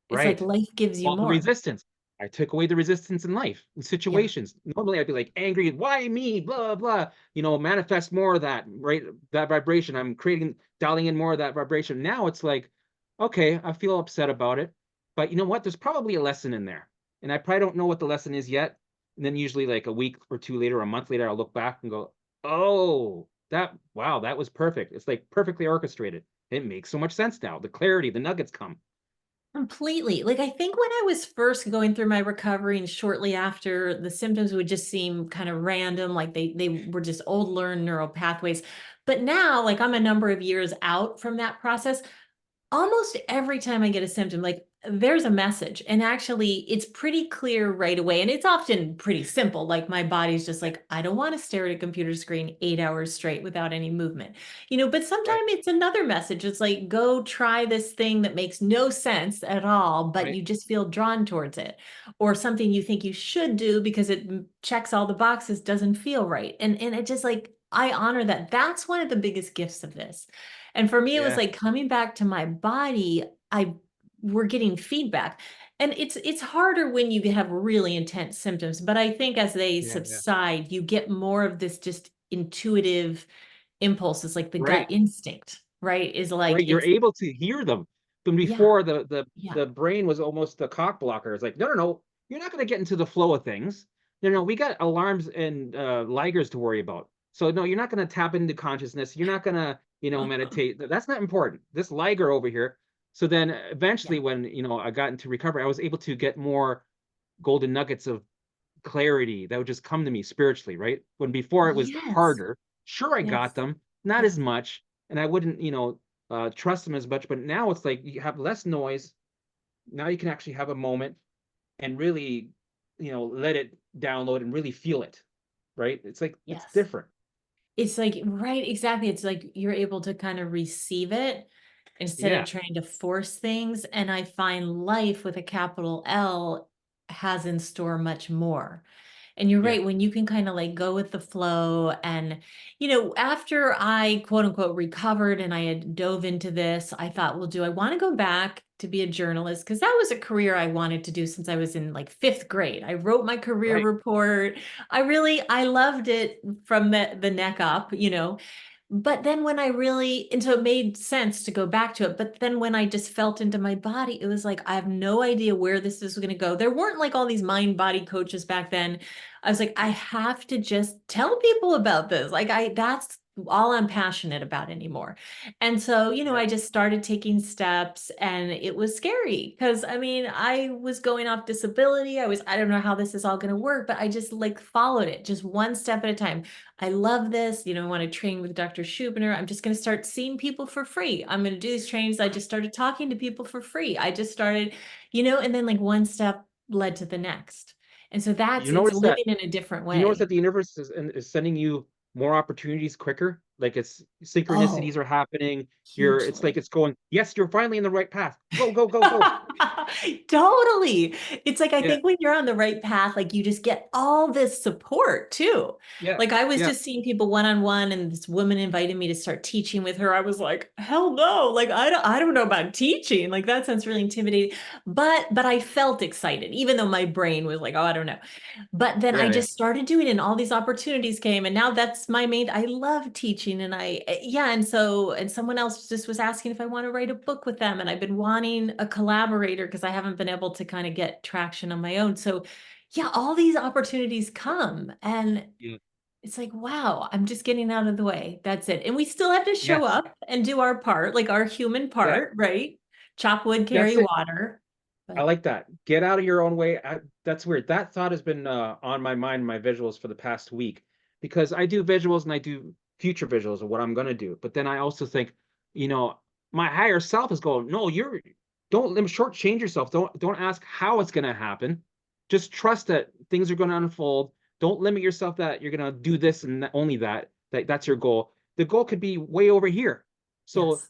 It's like Right. life gives you Well, the more. resistance. I took away the resistance in life, in Yeah. situations. Normally I'd be like angry, why me? Blah, blah, manifest more of that, right? That vibration. I'm creating, dialing in more of that vibration. Now it's like, okay, I feel upset about it. But you know what? There's probably a lesson in there. And I probably don't know what the lesson is yet. And then usually like a week or two later, a month later, I'll look back and go, oh, wow, that was perfect. It's like perfectly orchestrated. It makes so much sense now. The clarity, the nuggets come. Completely. Like, I think when I was first going through my recovery and shortly after, the symptoms would just seem kind of random, like they were just old learned neural pathways. But now, like I'm a number of years out from that process, almost every time I get a symptom, like there's a message. And actually, it's pretty clear right away. And it's often pretty simple. Like my body's just like, I don't want to stare at a computer screen 8 hours straight without any movement. But Right, sometimes it's another message. It's like, go try this thing that makes no sense at all, but right. you just feel drawn towards it. Or something you think you should do because it checks all the boxes doesn't feel right. And it just like, I honor that. That's one of the biggest gifts of this. And for me, it was Yeah, like coming back to my body, I we're getting feedback. And it's harder when you have really intense symptoms, but I think as they yeah, yeah. subside, you get more of this just intuitive impulses, like the gut Right. instinct, right? Is like Right, you're it's able to hear them. But yeah, before the yeah. the brain was almost the cock blocker. It's like, no, no, no, you're not going to get into the flow of things. No, no, we got alarms and ligers to worry about. So no, you're not going to tap into consciousness. You're not going to, meditate. That's not important. This liger over here. So then Yeah. eventually, when I got into recovery, I was able to get more golden nuggets of clarity that would just come to me spiritually, right? When before it was Yes. harder. Sure, I got Yes. them, not Yes. as much, and I wouldn't, trust them as much. But now it's like you have less noise. Now you can actually have a moment and really, let it download and really feel it, right? It's like it's Yes. different. It's like, right, exactly. It's like you're able to kind of receive it instead of Yeah, trying to force things. And I find life with a capital L has in store much more. And you're yeah, right, when you can kind of like go with the flow. And, after I quote unquote recovered and I had dove into this, I thought, well, do I want to go back to be a journalist? Because that was a career I wanted to do since I was in like fifth grade. I wrote my career right. report. I loved it from the neck up. But then when I really, and so it made sense to go back to it. But then when I just felt into my body, it was like, I have no idea where this is going to go. There weren't like all these mind body coaches back then. I was like, I have to just tell people about this. That's all I'm passionate about anymore. And so, Yeah, I just started taking steps and it was scary because I mean, I was going off disability. I don't know how this is all going to work, but I just like followed it just one step at a time. I love this. I want to train with Dr. Schubiner. I'm just going to start seeing people for free. I'm going to do these trainings. I just started talking to people for free. I just started, and then like one step led to the next. And so you it's notice that living in a different you notice way. that the universe is sending you more opportunities quicker. Like it's synchronicities Oh, are happening. It's like hugely. it's going, yes, you're finally in the right path. Go, go, go, go. Totally. It's like I Yeah, think when you're on the right path, like you just get all this support too. yeah, Like I was yeah, just seeing people one on one, and this woman invited me to start teaching with her. I was like, hell no. Like I don't know about teaching. Like that sounds really intimidating. But I felt excited, even though my brain was like, oh, I don't know. But then I yeah, yeah. just started doing it and all these opportunities came. And now that's my main, I love teaching. And yeah. And someone else just was asking if I want to write a book with them. And I've been wanting a collaborator because I haven't been able to kind of get traction on my own. So yeah, all these opportunities come and Yeah. it's like, wow, I'm just getting out of the way. That's it. And we still have to show Yes. up and do our part, like our human Yeah. part, right? Chop wood, carry That's it. water. I But like that. Get out of your own way. That's weird. That thought has been on my mind, my visuals for the past week, because I do visuals and I do future visuals of what I'm going to do. But then I also think, you know, my higher self is going, no, don't shortchange yourself. Don't ask how it's going to happen. Just trust that things are going to unfold. Don't limit yourself that you're going to do this and only that. That's your goal. The goal could be way over here. So yes,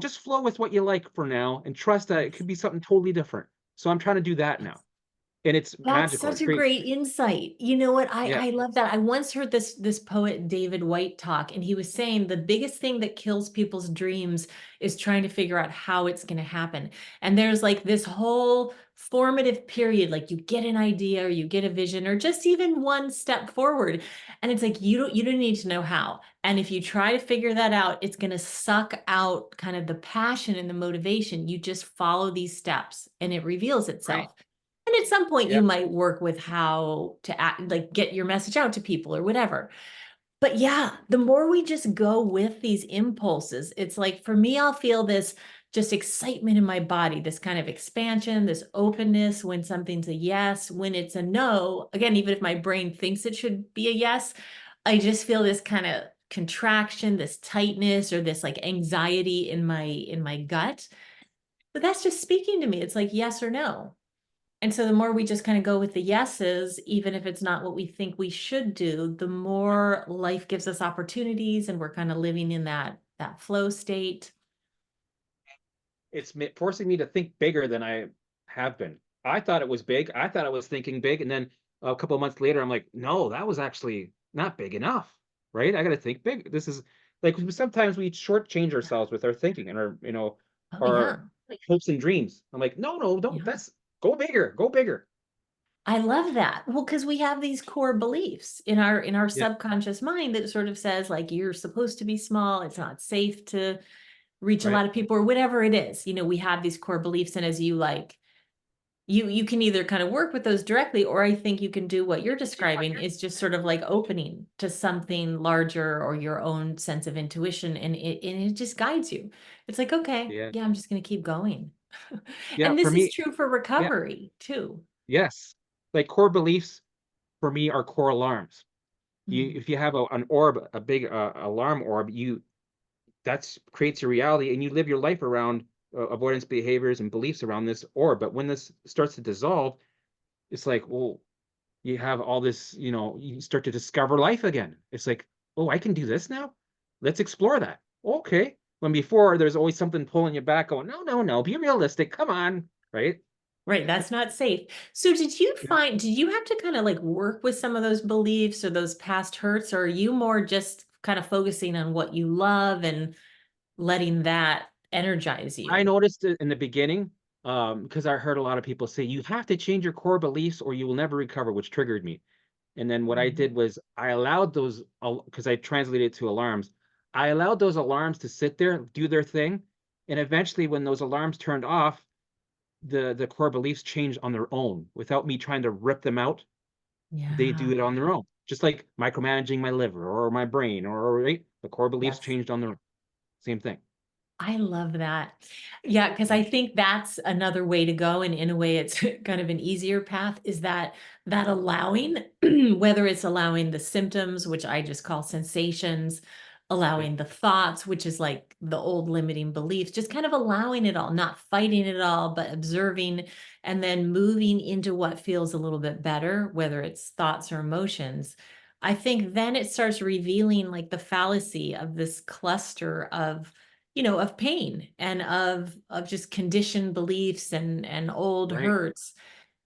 just flow with what you like for now and trust that it yes, could be something totally different. So I'm trying to do that yes. now. and it's That's magical. It such a creates, great insight. You know what? yeah, I love that. I once heard this poet David White talk, and he was saying the biggest thing that kills people's dreams is trying to figure out how it's going to happen. And there's like this whole formative period, like you get an idea or you get a vision or just even one step forward. And it's like you don't need to know how. And if you try to figure that out, it's going to suck out kind of the passion and the motivation. You just follow these steps and it reveals right. itself. And at some point, Yeah. you might work with how to act, like get your message out to people or whatever. But yeah, the more we just go with these impulses, it's like for me, I'll feel this just excitement in my body, this kind of expansion, this openness when something's a yes, when it's a no. Again, even if my brain thinks it should be a yes, I just feel this kind of contraction, this tightness, or this like anxiety in my gut. But that's just speaking to me. It's like yes or no. And so the more we just kind of go with the yeses, even if it's not what we think we should do, the more life gives us opportunities and we're kind of living in that flow state. It's forcing me to think bigger than I have been. I thought it was big. I thought I was thinking big, and then a couple of months later, I'm like, no, that was actually not big enough, right? I got to think big. This is like sometimes we shortchange ourselves with our thinking and our, Oh our yeah. hopes and dreams. I'm like, no, no, don't. Yeah. That's go bigger, go bigger. I love that. Well, because we have these core beliefs in our Yeah, subconscious mind that sort of says like you're supposed to be small, it's not safe to reach a right. lot of people or whatever it is. We have these core beliefs and as you like you can either kind of work with those directly or I think you can do what you're describing is just sort of like opening to something larger or your own sense of intuition and it just guides you. It's like okay, Yeah, yeah, I'm just going to keep going. yeah. And For this is me, true for yeah, recovery too. yes. Like core beliefs for me are core alarms. Mhm. If you have an orb, a big alarm orb, that's creates your reality and you live your life around avoidance behaviors and beliefs around this orb. But when this starts to dissolve, it's like, well, you have all this, you start to discover life again. It's like, oh, I can do this now. Let's explore that. Okay. When before there's always something pulling you back, going, no, no, no, be realistic. Come on. Right. Right, that's not safe. So Yeah. did you have to kind of like work with some of those beliefs or those past hurts, or are you more just kind of focusing on what you love and letting that energize I you? noticed it in the beginning, because I heard a lot of people say you have to change your core beliefs or you will never recover, which triggered me. And then what I Mhm. did was I allowed those, because I translated it to alarms. I allowed those alarms to sit there, do their thing, and eventually, when those alarms turned off, the core beliefs changed on their own without me trying to rip them out. They do Yeah, it on their own, just like micromanaging my liver or my brain, or right, the core beliefs yes. changed on their own. Same thing. I love that. Yeah, because Yeah. I think that's another way to go. And in a way, it's kind of an easier path is that allowing, whether it's allowing the symptoms, which I just call sensations, Yeah. allowing the thoughts, which is like the old limiting beliefs, just kind of allowing it all, not fighting it all, but observing and then moving into what feels a little bit better, whether it's thoughts or emotions. I think then it starts revealing like the fallacy of this cluster of pain and of just conditioned beliefs and old Right. hurts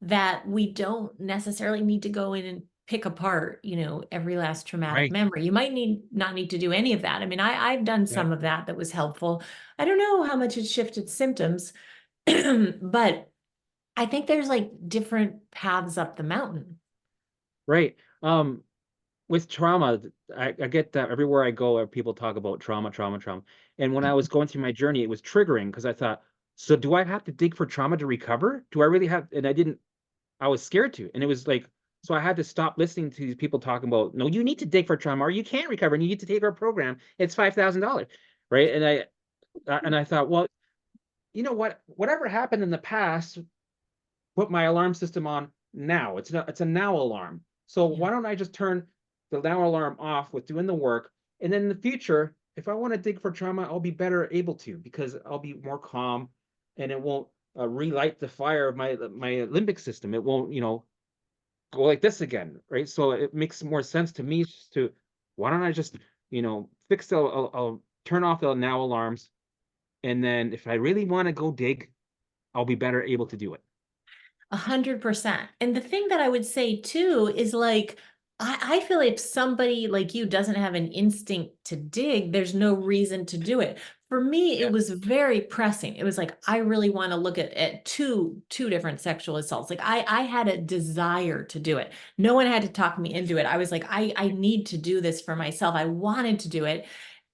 that we don't necessarily need to go in and pick apart, every last traumatic Right. memory. You might not need to do any of that. I mean, I've done Yeah. some of that was helpful. I don't know how much it shifted symptoms, but I think there's like different paths up the mountain. Right. With trauma, I get that everywhere I go, people talk about trauma, trauma, trauma. And when I was going through my journey, it was triggering because I thought, so do I have to dig for trauma to recover? Do I really have? And I didn't, I was scared to. And it was like, so I had to stop listening to these people talking about, no, you need to dig for trauma or you can't recover and you need to take our program. It's $5,000. Right. And I thought, well, you know what? Whatever happened in the past, put my alarm system on now. It's a now alarm. So Yeah. why don't I just turn the now alarm off with doing the work, and then in the future, if I want to dig for trauma, I'll be better able to because I'll be more calm, and it won't relight the fire of my limbic system. It won't go like this again, right? So it makes more sense to me to why don't I just fix the I'll turn off the now alarms, and then if I really want to go dig, I'll be better able to do it. 100%. And the thing that I would say too is like, I feel if somebody like you doesn't have an instinct to dig, there's no reason to do it. For me, it Yeah, was very pressing. It was like, I really want to look at two different sexual assaults. Like I had a desire to do it. No one had to talk me into it. I was like, I need to do this for myself. I wanted to do it.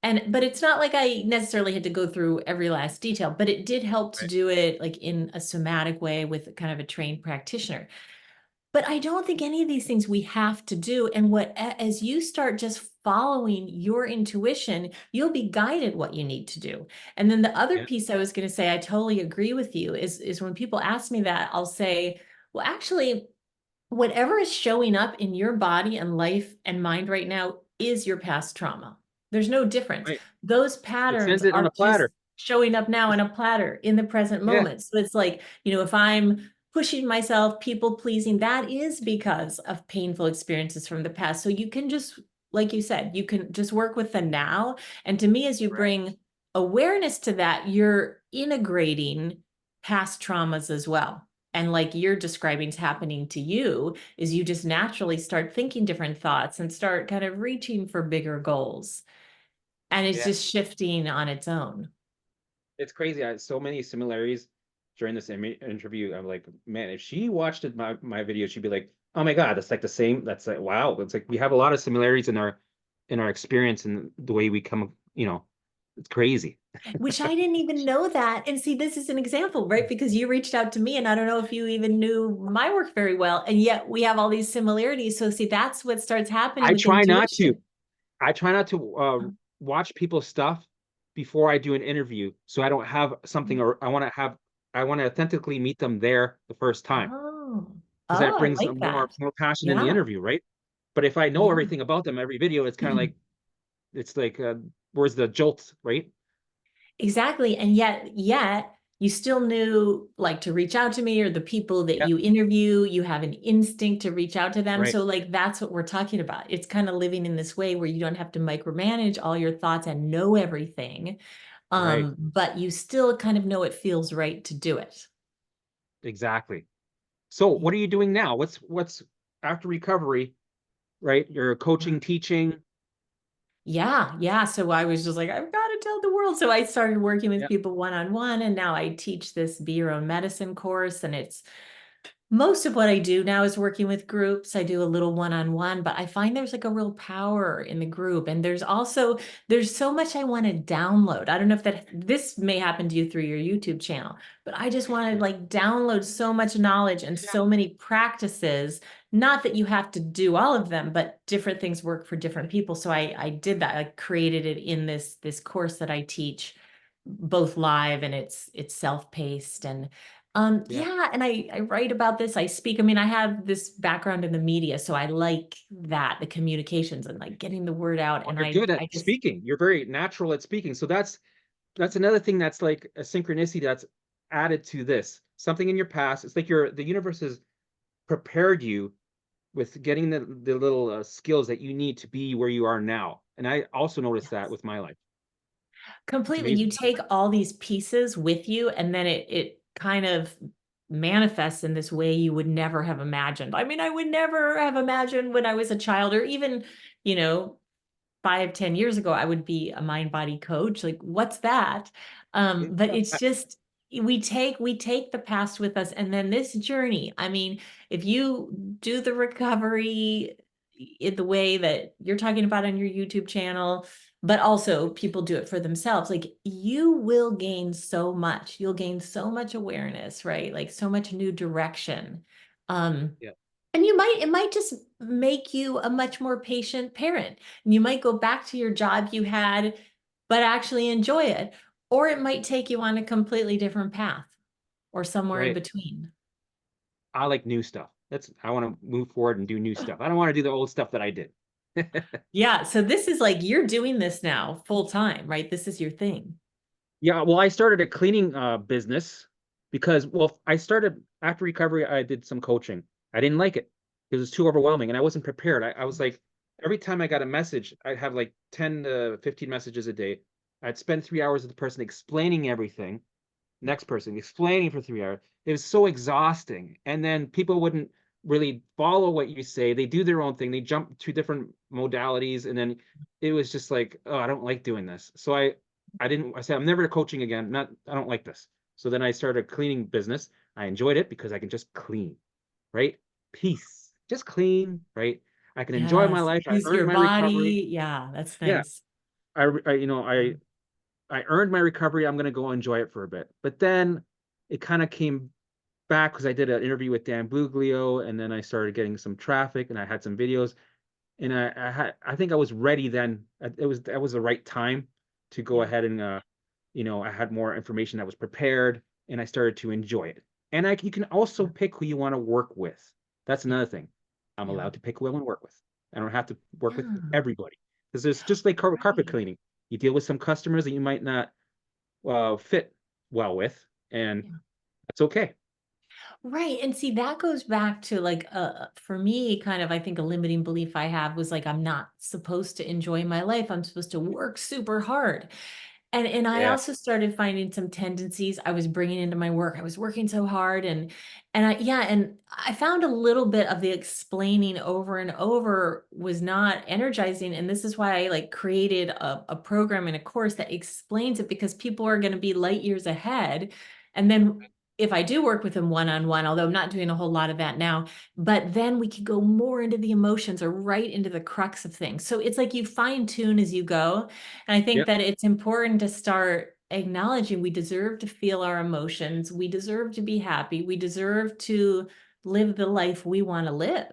And but it's not like I necessarily had to go through every last detail, but it did help to right. do it like in a somatic way with kind of a trained practitioner. But I don't think any of these things we have to do. And as you start just following your intuition, you'll be guided what you need to do. And then the other Yeah, piece I was going to say, I totally agree with you, is when people ask me that, I'll say, well, actually, whatever is showing up in your body and life and mind right now is your past trauma. There's no difference. right. Those It patterns sends it on are a just platter. showing up now in a platter in the present Yeah, moment. So it's like, if I'm pushing myself, people pleasing, that is because of painful experiences from the past. So you can just, like you said, you can just work with the now. And to me, as you right. bring awareness to that, you're integrating past traumas as well. And like you're describing is happening to you, is you just naturally start thinking different thoughts and start kind of reaching for bigger goals. And it's Yeah, just shifting on its own. it's crazy. I had so many similarities during this interview. I'm like, man, if she watched my video, she'd be like, oh my God, that's like the same. That's like, wow. It's like we have a lot of similarities in our experience and the way we come, it's crazy. Which I didn't even know that. And see, this is an example, right? Because you reached out to me and I don't know if you even knew my work very well. And yet we have all these similarities. So see, that's what starts happening I with try not to. intuition. I try not to watch people's stuff before I do an interview, so I don't have something, or I want to authentically meet them there the first time, Oh, because that I brings like more that. more passion in the Yeah. interview, right? But if I know Yeah. everything about them every video, it's kind of like it's like where's the jolt, right? Exactly. And yet you still knew like to reach out to me or the people that Yeah, you interview, you have an instinct to reach out to them. right, So like that's what we're talking about. It's kind of living in this way where you don't have to micromanage all your thoughts and know everything. right, But you still kind of know it feels right to do it. exactly. So what are you doing now? What's after recovery, right? You're coaching, teaching. Yeah, yeah. So I was just like, I've got to tell the world. So I started working with Yeah, people one on one, and now I teach this Be Your Own Medicine course, and it's most of what I do now is working with groups. I do a little one-on-one, but I find there's like a real power in the group. And there's so much I want to download. I don't know if this may happen to you through your YouTube channel, but I just want to yeah, like download so much knowledge and yeah, so many practices. Not that you have to do all of them, but different things work for different people. So I did that. I created it in this course that I teach both live, and it's self-paced. And yeah. yeah, and I write about this. I speak. I mean, I have this background in the media, so I like that, the communications and like getting the word out. Well, And you're I good at I just speaking. You're very natural at speaking. So that's another thing that's like a synchronicity that's added to this. Something in your past. It's like the universe has prepared you with getting the little skills that you need to be where you are now. And I also noticed that with my life. It's completely, you amazing. take all these pieces with you, and then it kind of manifests in this way you would never have imagined. I mean, I would never have imagined when I was a child, or even, you know, 5, 10 years ago, I would be a mind body coach. Like, what's that? Yeah, But it's just we take the past with us, and then this journey. I mean, if you do the recovery in the way that you're talking about on your YouTube channel, but also people do it for themselves, like you will gain so much. You'll gain so much awareness, right? Like so much new direction. Um, yeah, and it might just make you a much more patient parent. And you might go back to your job you had, but actually enjoy it. Or it might take you on a completely different path or somewhere in right. between. I like new stuff. I want to move forward and do new stuff. I don't want to do the old stuff that I did. Yeah. So this is like you're doing this now full time, right? This is your thing. Yeah, well, I started a cleaning business because, well, I started after recovery, I did some coaching. I didn't like it. It was too overwhelming and I wasn't prepared. I was like, every time I got a message, I'd have like 10 to 15 messages a day. I'd spend 3 hours with the person explaining everything. next person, explaining for 3 hours. It was so exhausting. And then people wouldn't really follow what you say. They do their own thing. They jump to different modalities. And then it was just like, oh, I don't like doing this. So I said, I'm never coaching again. Not, I don't like this. So then I started a cleaning business. I enjoyed it because I can just clean, right? Peace, just clean, right? I can enjoy my Yes. life. I Use earned your my recovery. body. Yeah, that's Yeah. nice. You know, I earned my recovery. I'm going to go enjoy it for a bit. But then it kind of came back because I did an interview with Dan Buglio, and then I started getting some traffic, and I had some videos, and I think I was ready then. That was the right time to go Yeah. ahead and you know, I had more information that was prepared, and I started to enjoy it. And you can also Yeah. pick who you want to work with. That's Yeah. another thing. I'm Yeah. allowed to pick who I want to work with. I don't have to work with Yeah. everybody because it's just like carpet Right. cleaning. You deal with some customers that you might not fit well with, and Yeah. that's okay. Right. And see, that goes back to like for me, kind of I think a limiting belief I have was like I'm not supposed to enjoy my life. I'm supposed to work super hard. And I Yeah, also started finding some tendencies I was bringing into my work. I was working so hard and I yeah, and I found a little bit of the explaining over and over was not energizing. And this is why I like created a program and a course that explains it because people are going to be light years ahead. And then if I do work with them one-on-one, although I'm not doing a whole lot of that now, but then we could go more into the emotions or right into the crux of things. So it's like you fine tune as you go. And I think yep, that it's important to start acknowledging we deserve to feel our emotions. We deserve to be happy. We deserve to live the life we want to live.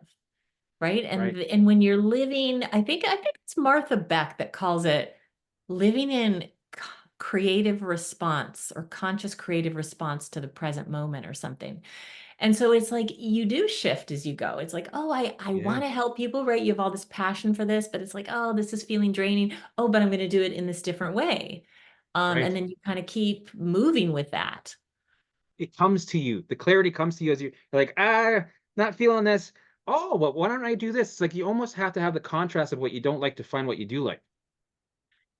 Right. right. And when you're living, I think it's Martha Beck that calls it living in creative response or conscious creative response to the present moment or something. And so it's like you do shift as you go. It's like, oh, I Yeah, want to help people, right? You have all this passion for this, but it's like, oh, this is feeling draining. Oh, but I'm going to do it in this different way. And right. then you kind of keep moving with that. It comes to you. The clarity comes to you as you're like, not feeling this. Oh, well, why don't I do this? It's like you almost have to have the contrast of what you don't like to find what you do like.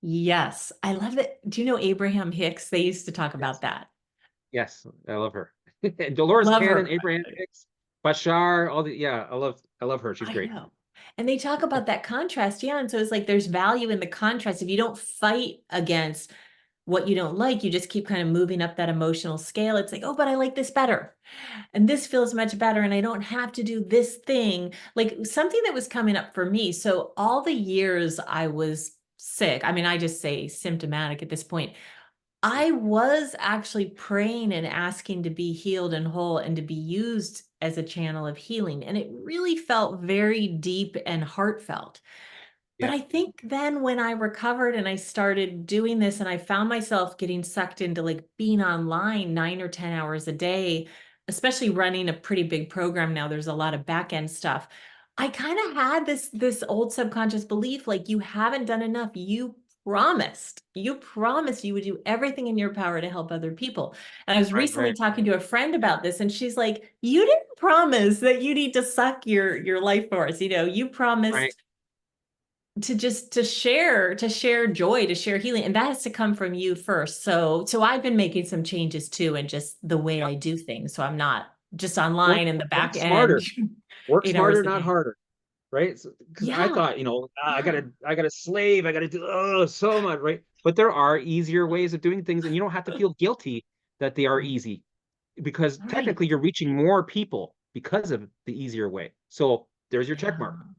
Yes, I love it. Do you know Abraham Hicks? They used to talk Yes. about that. Yes, I love her. And Dolores Love Cannon, her. Abraham Hicks, Bashar, all the yeah, I love her. She's I great. know. And they talk about that contrast. Yeah. And so it's like there's value in the contrast. If you don't fight against what you don't like, you just keep kind of moving up that emotional scale. It's like, oh, but I like this better. And this feels much better. And I don't have to do this thing. Like something that was coming up for me. So all the years I was sick, I mean, I just say symptomatic at this point. Yeah, I was actually praying and asking to be healed and whole and to be used as a channel of healing. And it really felt very deep and heartfelt. But yeah, I think then when I recovered and I started doing this and I found myself getting sucked into like being online 9 or 10 hours a day, especially running a pretty big program now, there's a lot of back end stuff. I kind of had this old subconscious belief like you haven't done enough. You promised you would do everything in your power to help other people. And I was right, recently right, talking to a friend about this and she's like, you didn't promise that you need to suck your life force. You right. promised to just to share joy, to share healing, and that has to come from you first. So I've been making some changes too and just the way Yep. I do things, so I'm not just Work online in the work back end smarter. Work 8 hours smarter, a not day. harder. Right? Because I Yeah, thought, you know, yeah, I gotta slave, I gotta do so much, right? But there are easier ways of doing things, and you don't have to feel guilty that they are right, easy because right. technically you're reaching more people because of the easier way. So there's your check mark. Yeah.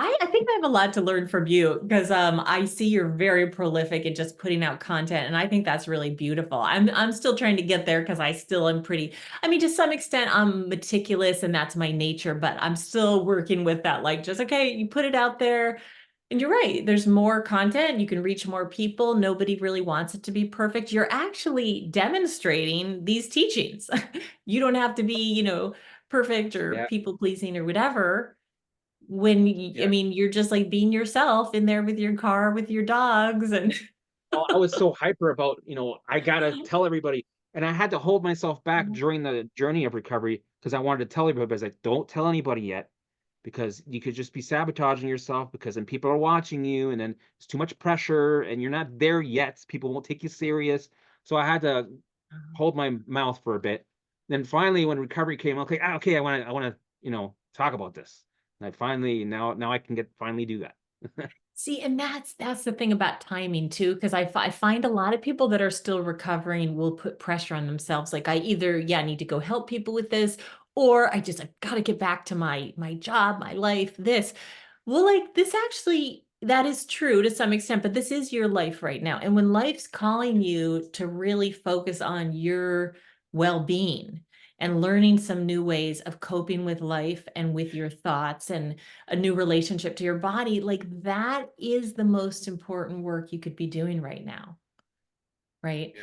I think I have a lot to learn from you because I see you're very prolific in just putting out content, and I think that's really beautiful. I'm still trying to get there because I still am pretty. I mean, to some extent, I'm meticulous, and that's my nature. But I'm still working with that. Like, just okay, you put it out there, and you're right. There's more content. You can reach more people. Nobody really wants it to be perfect. You're actually demonstrating these teachings. You don't have to be, perfect or Yeah, people pleasing or whatever when I yeah. mean, you're just like being yourself in there with your car, with your dogs and Oh, I was so hyper about, you know, I gotta tell everybody. And I had to hold myself back during the journey of recovery because I wanted to tell everybody, but I was like, don't tell anybody yet because you could just be sabotaging yourself because then people are watching you and then it's too much pressure and you're not there yet. People won't take you serious. So I had to hold my mouth for a bit. Then finally, when recovery came, okay, okay, I want to talk about this. And I finally now I can get finally do that. See, and that's the thing about timing too, because I find a lot of people that are still recovering will put pressure on themselves. Like I either, yeah, need to go help people with this, or I've got to get back to my job, my life, this. Well, like this actually, that is true to some extent, but this is your life right now. And when life's calling you to really focus on your well-being and learning some new ways of coping with life and with your thoughts and a new relationship to your body, like that is the most important work you could be doing right now, right? Yeah.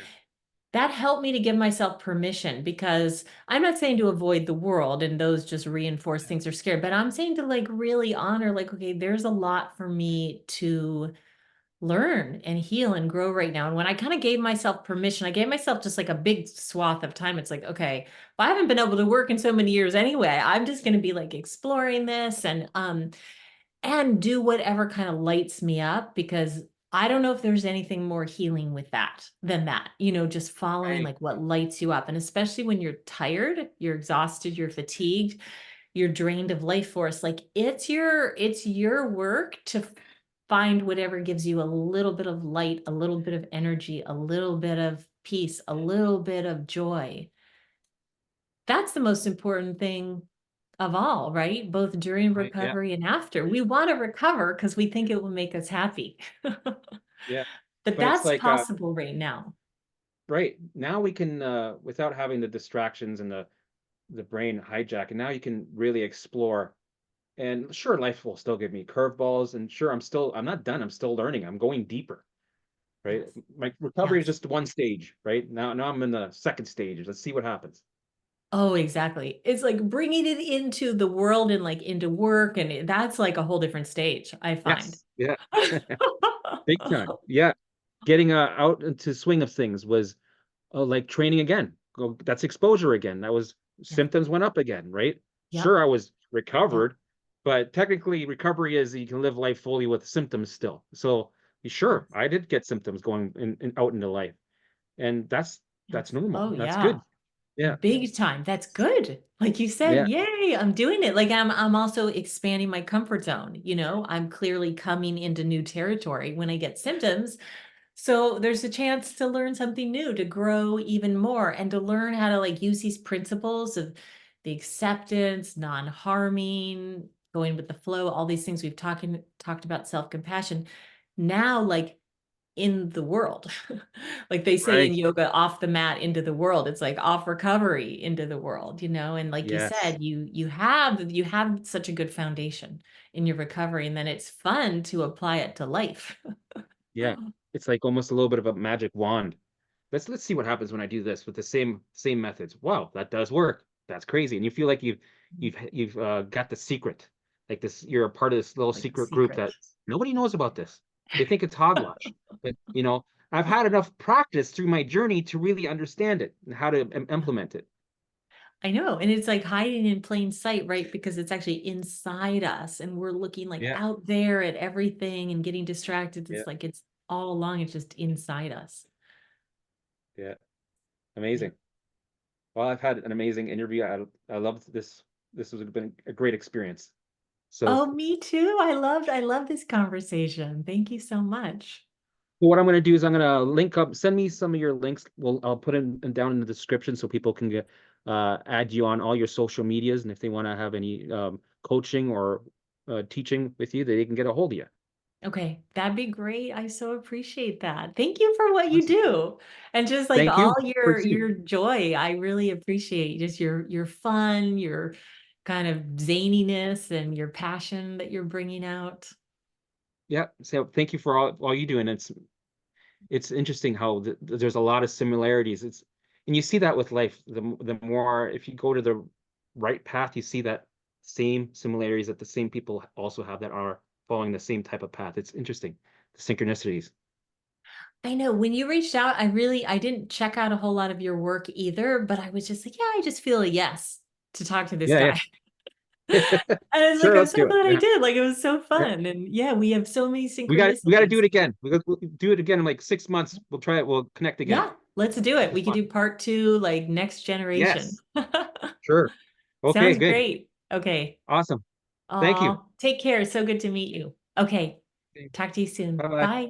That helped me to give myself permission because I'm not saying to avoid the world and those just reinforce things are scared, but I'm saying to like really honor, like, okay, there's a lot for me to learn and heal and grow right now. And when I kind of gave myself permission, I gave myself just like a big swath of time. It's like, okay, if I haven't been able to work in so many years anyway, I'm just going to be like exploring this and do whatever kind of lights me up because I don't know if there's anything more healing with that than that, just following Right. like what lights you up. And especially when you're tired, you're exhausted, you're fatigued, you're drained of life force, like it's your work to find whatever gives you a little bit of light, a little bit of energy, a little bit of peace, a little bit of joy. That's the most important thing of all, right? Both during Right. Yeah. recovery and after. We want to recover because we think it will make us happy. Yeah. But But it's that's like possible right now. right now we can without having the distractions and the brain hijack, and now you can really explore. And sure, life will still give me curveballs, and sure, I'm not done. I'm still learning. I'm going deeper, right? Yes. My recovery is Yes. just one stage, right? Now I'm in the second stage. Let's see what happens. Oh, exactly. It's like bringing it into the world and like into work. And that's like a whole different stage, I find. Yes. Yeah. Big time. Yeah. Getting out into swing of things was like training again. That's exposure again. That was Yeah. symptoms went up again, right? Yep. Sure, I was Yep. recovered, but technically recovery is you can live life fully with symptoms still. So sure, Yes. I did get symptoms going out into life, and that's Yes. normal. Oh, That's yeah. good. Yeah, Big time. That's good. Like you said, yeah, yay, I'm doing it. Like I'm also expanding my comfort zone, I'm clearly coming into new territory when I get symptoms. So there's a chance to learn something new, to grow even more and to learn how to like use these principles of the acceptance, non-harming, going with the flow, all these things we've talked about self-compassion. Now like in the world. Like they say in right. yoga, off the mat into the world. It's like off recovery into the world, and like you Yes, said, you have such a good foundation in your recovery, and then it's fun to apply it to life. yeah. It's like almost a little bit of a magic wand. Let's see what happens when I do this with the same methods. Wow, that does work. That's crazy. And you feel like you've got the secret. Like this, you're a part of this little Like the secret group secret. that nobody knows about this. They think it's hogwash. But I've had enough practice through my journey to really understand it and how to implement it. I know. And it's like hiding in plain sight, right? Because it's actually inside us and we're looking like Yeah, out there at everything and getting distracted. yeah, It's like it's all along, it's just inside us. yeah. Yeah. Amazing. Well, I've had an amazing interview. I loved this. This has been a great experience. So Oh, me too. I love this conversation. Thank you so much. what I'm going to do is I'm going to link up, send me some of your links. I'll put them down in the description so people can get add you on all your social medias, and if they want to have any coaching or teaching with you, they can get a hold of you. Okay, that'd be great. I so appreciate that. Thank you for what you Awesome. do. And just like Thank all you for your joy. I really appreciate just your fun, your kind of zaniness and your passion that you're bringing out. yeah. So thank you for all you do, and it's interesting how there's a lot of similarities. And you see that with life. The more if you go to the right path, you see that same similarities that the same people also have that are following the same type of path. It's interesting, the synchronicities. I know when you reached out, I didn't check out a whole lot of your work either, but I was just like, yeah, I just feel a yes to talk to this Yeah, guy. yeah. And I was like, Sure, I'm let's so do it. glad I Yeah, did. Like it was so yeah. fun. And yeah, we have so many We got to do synchronicities. it again. We'll do it again in like 6 months. We'll try it. We'll connect again. Yeah. Let's do This it. was We could fun. do part two, like next generation. Yes, sure. Okay, Sounds good. great. Okay. Awesome. Thank you. Take care. So good to meet you. Okay. Talk to you soon. Bye bye. Bye.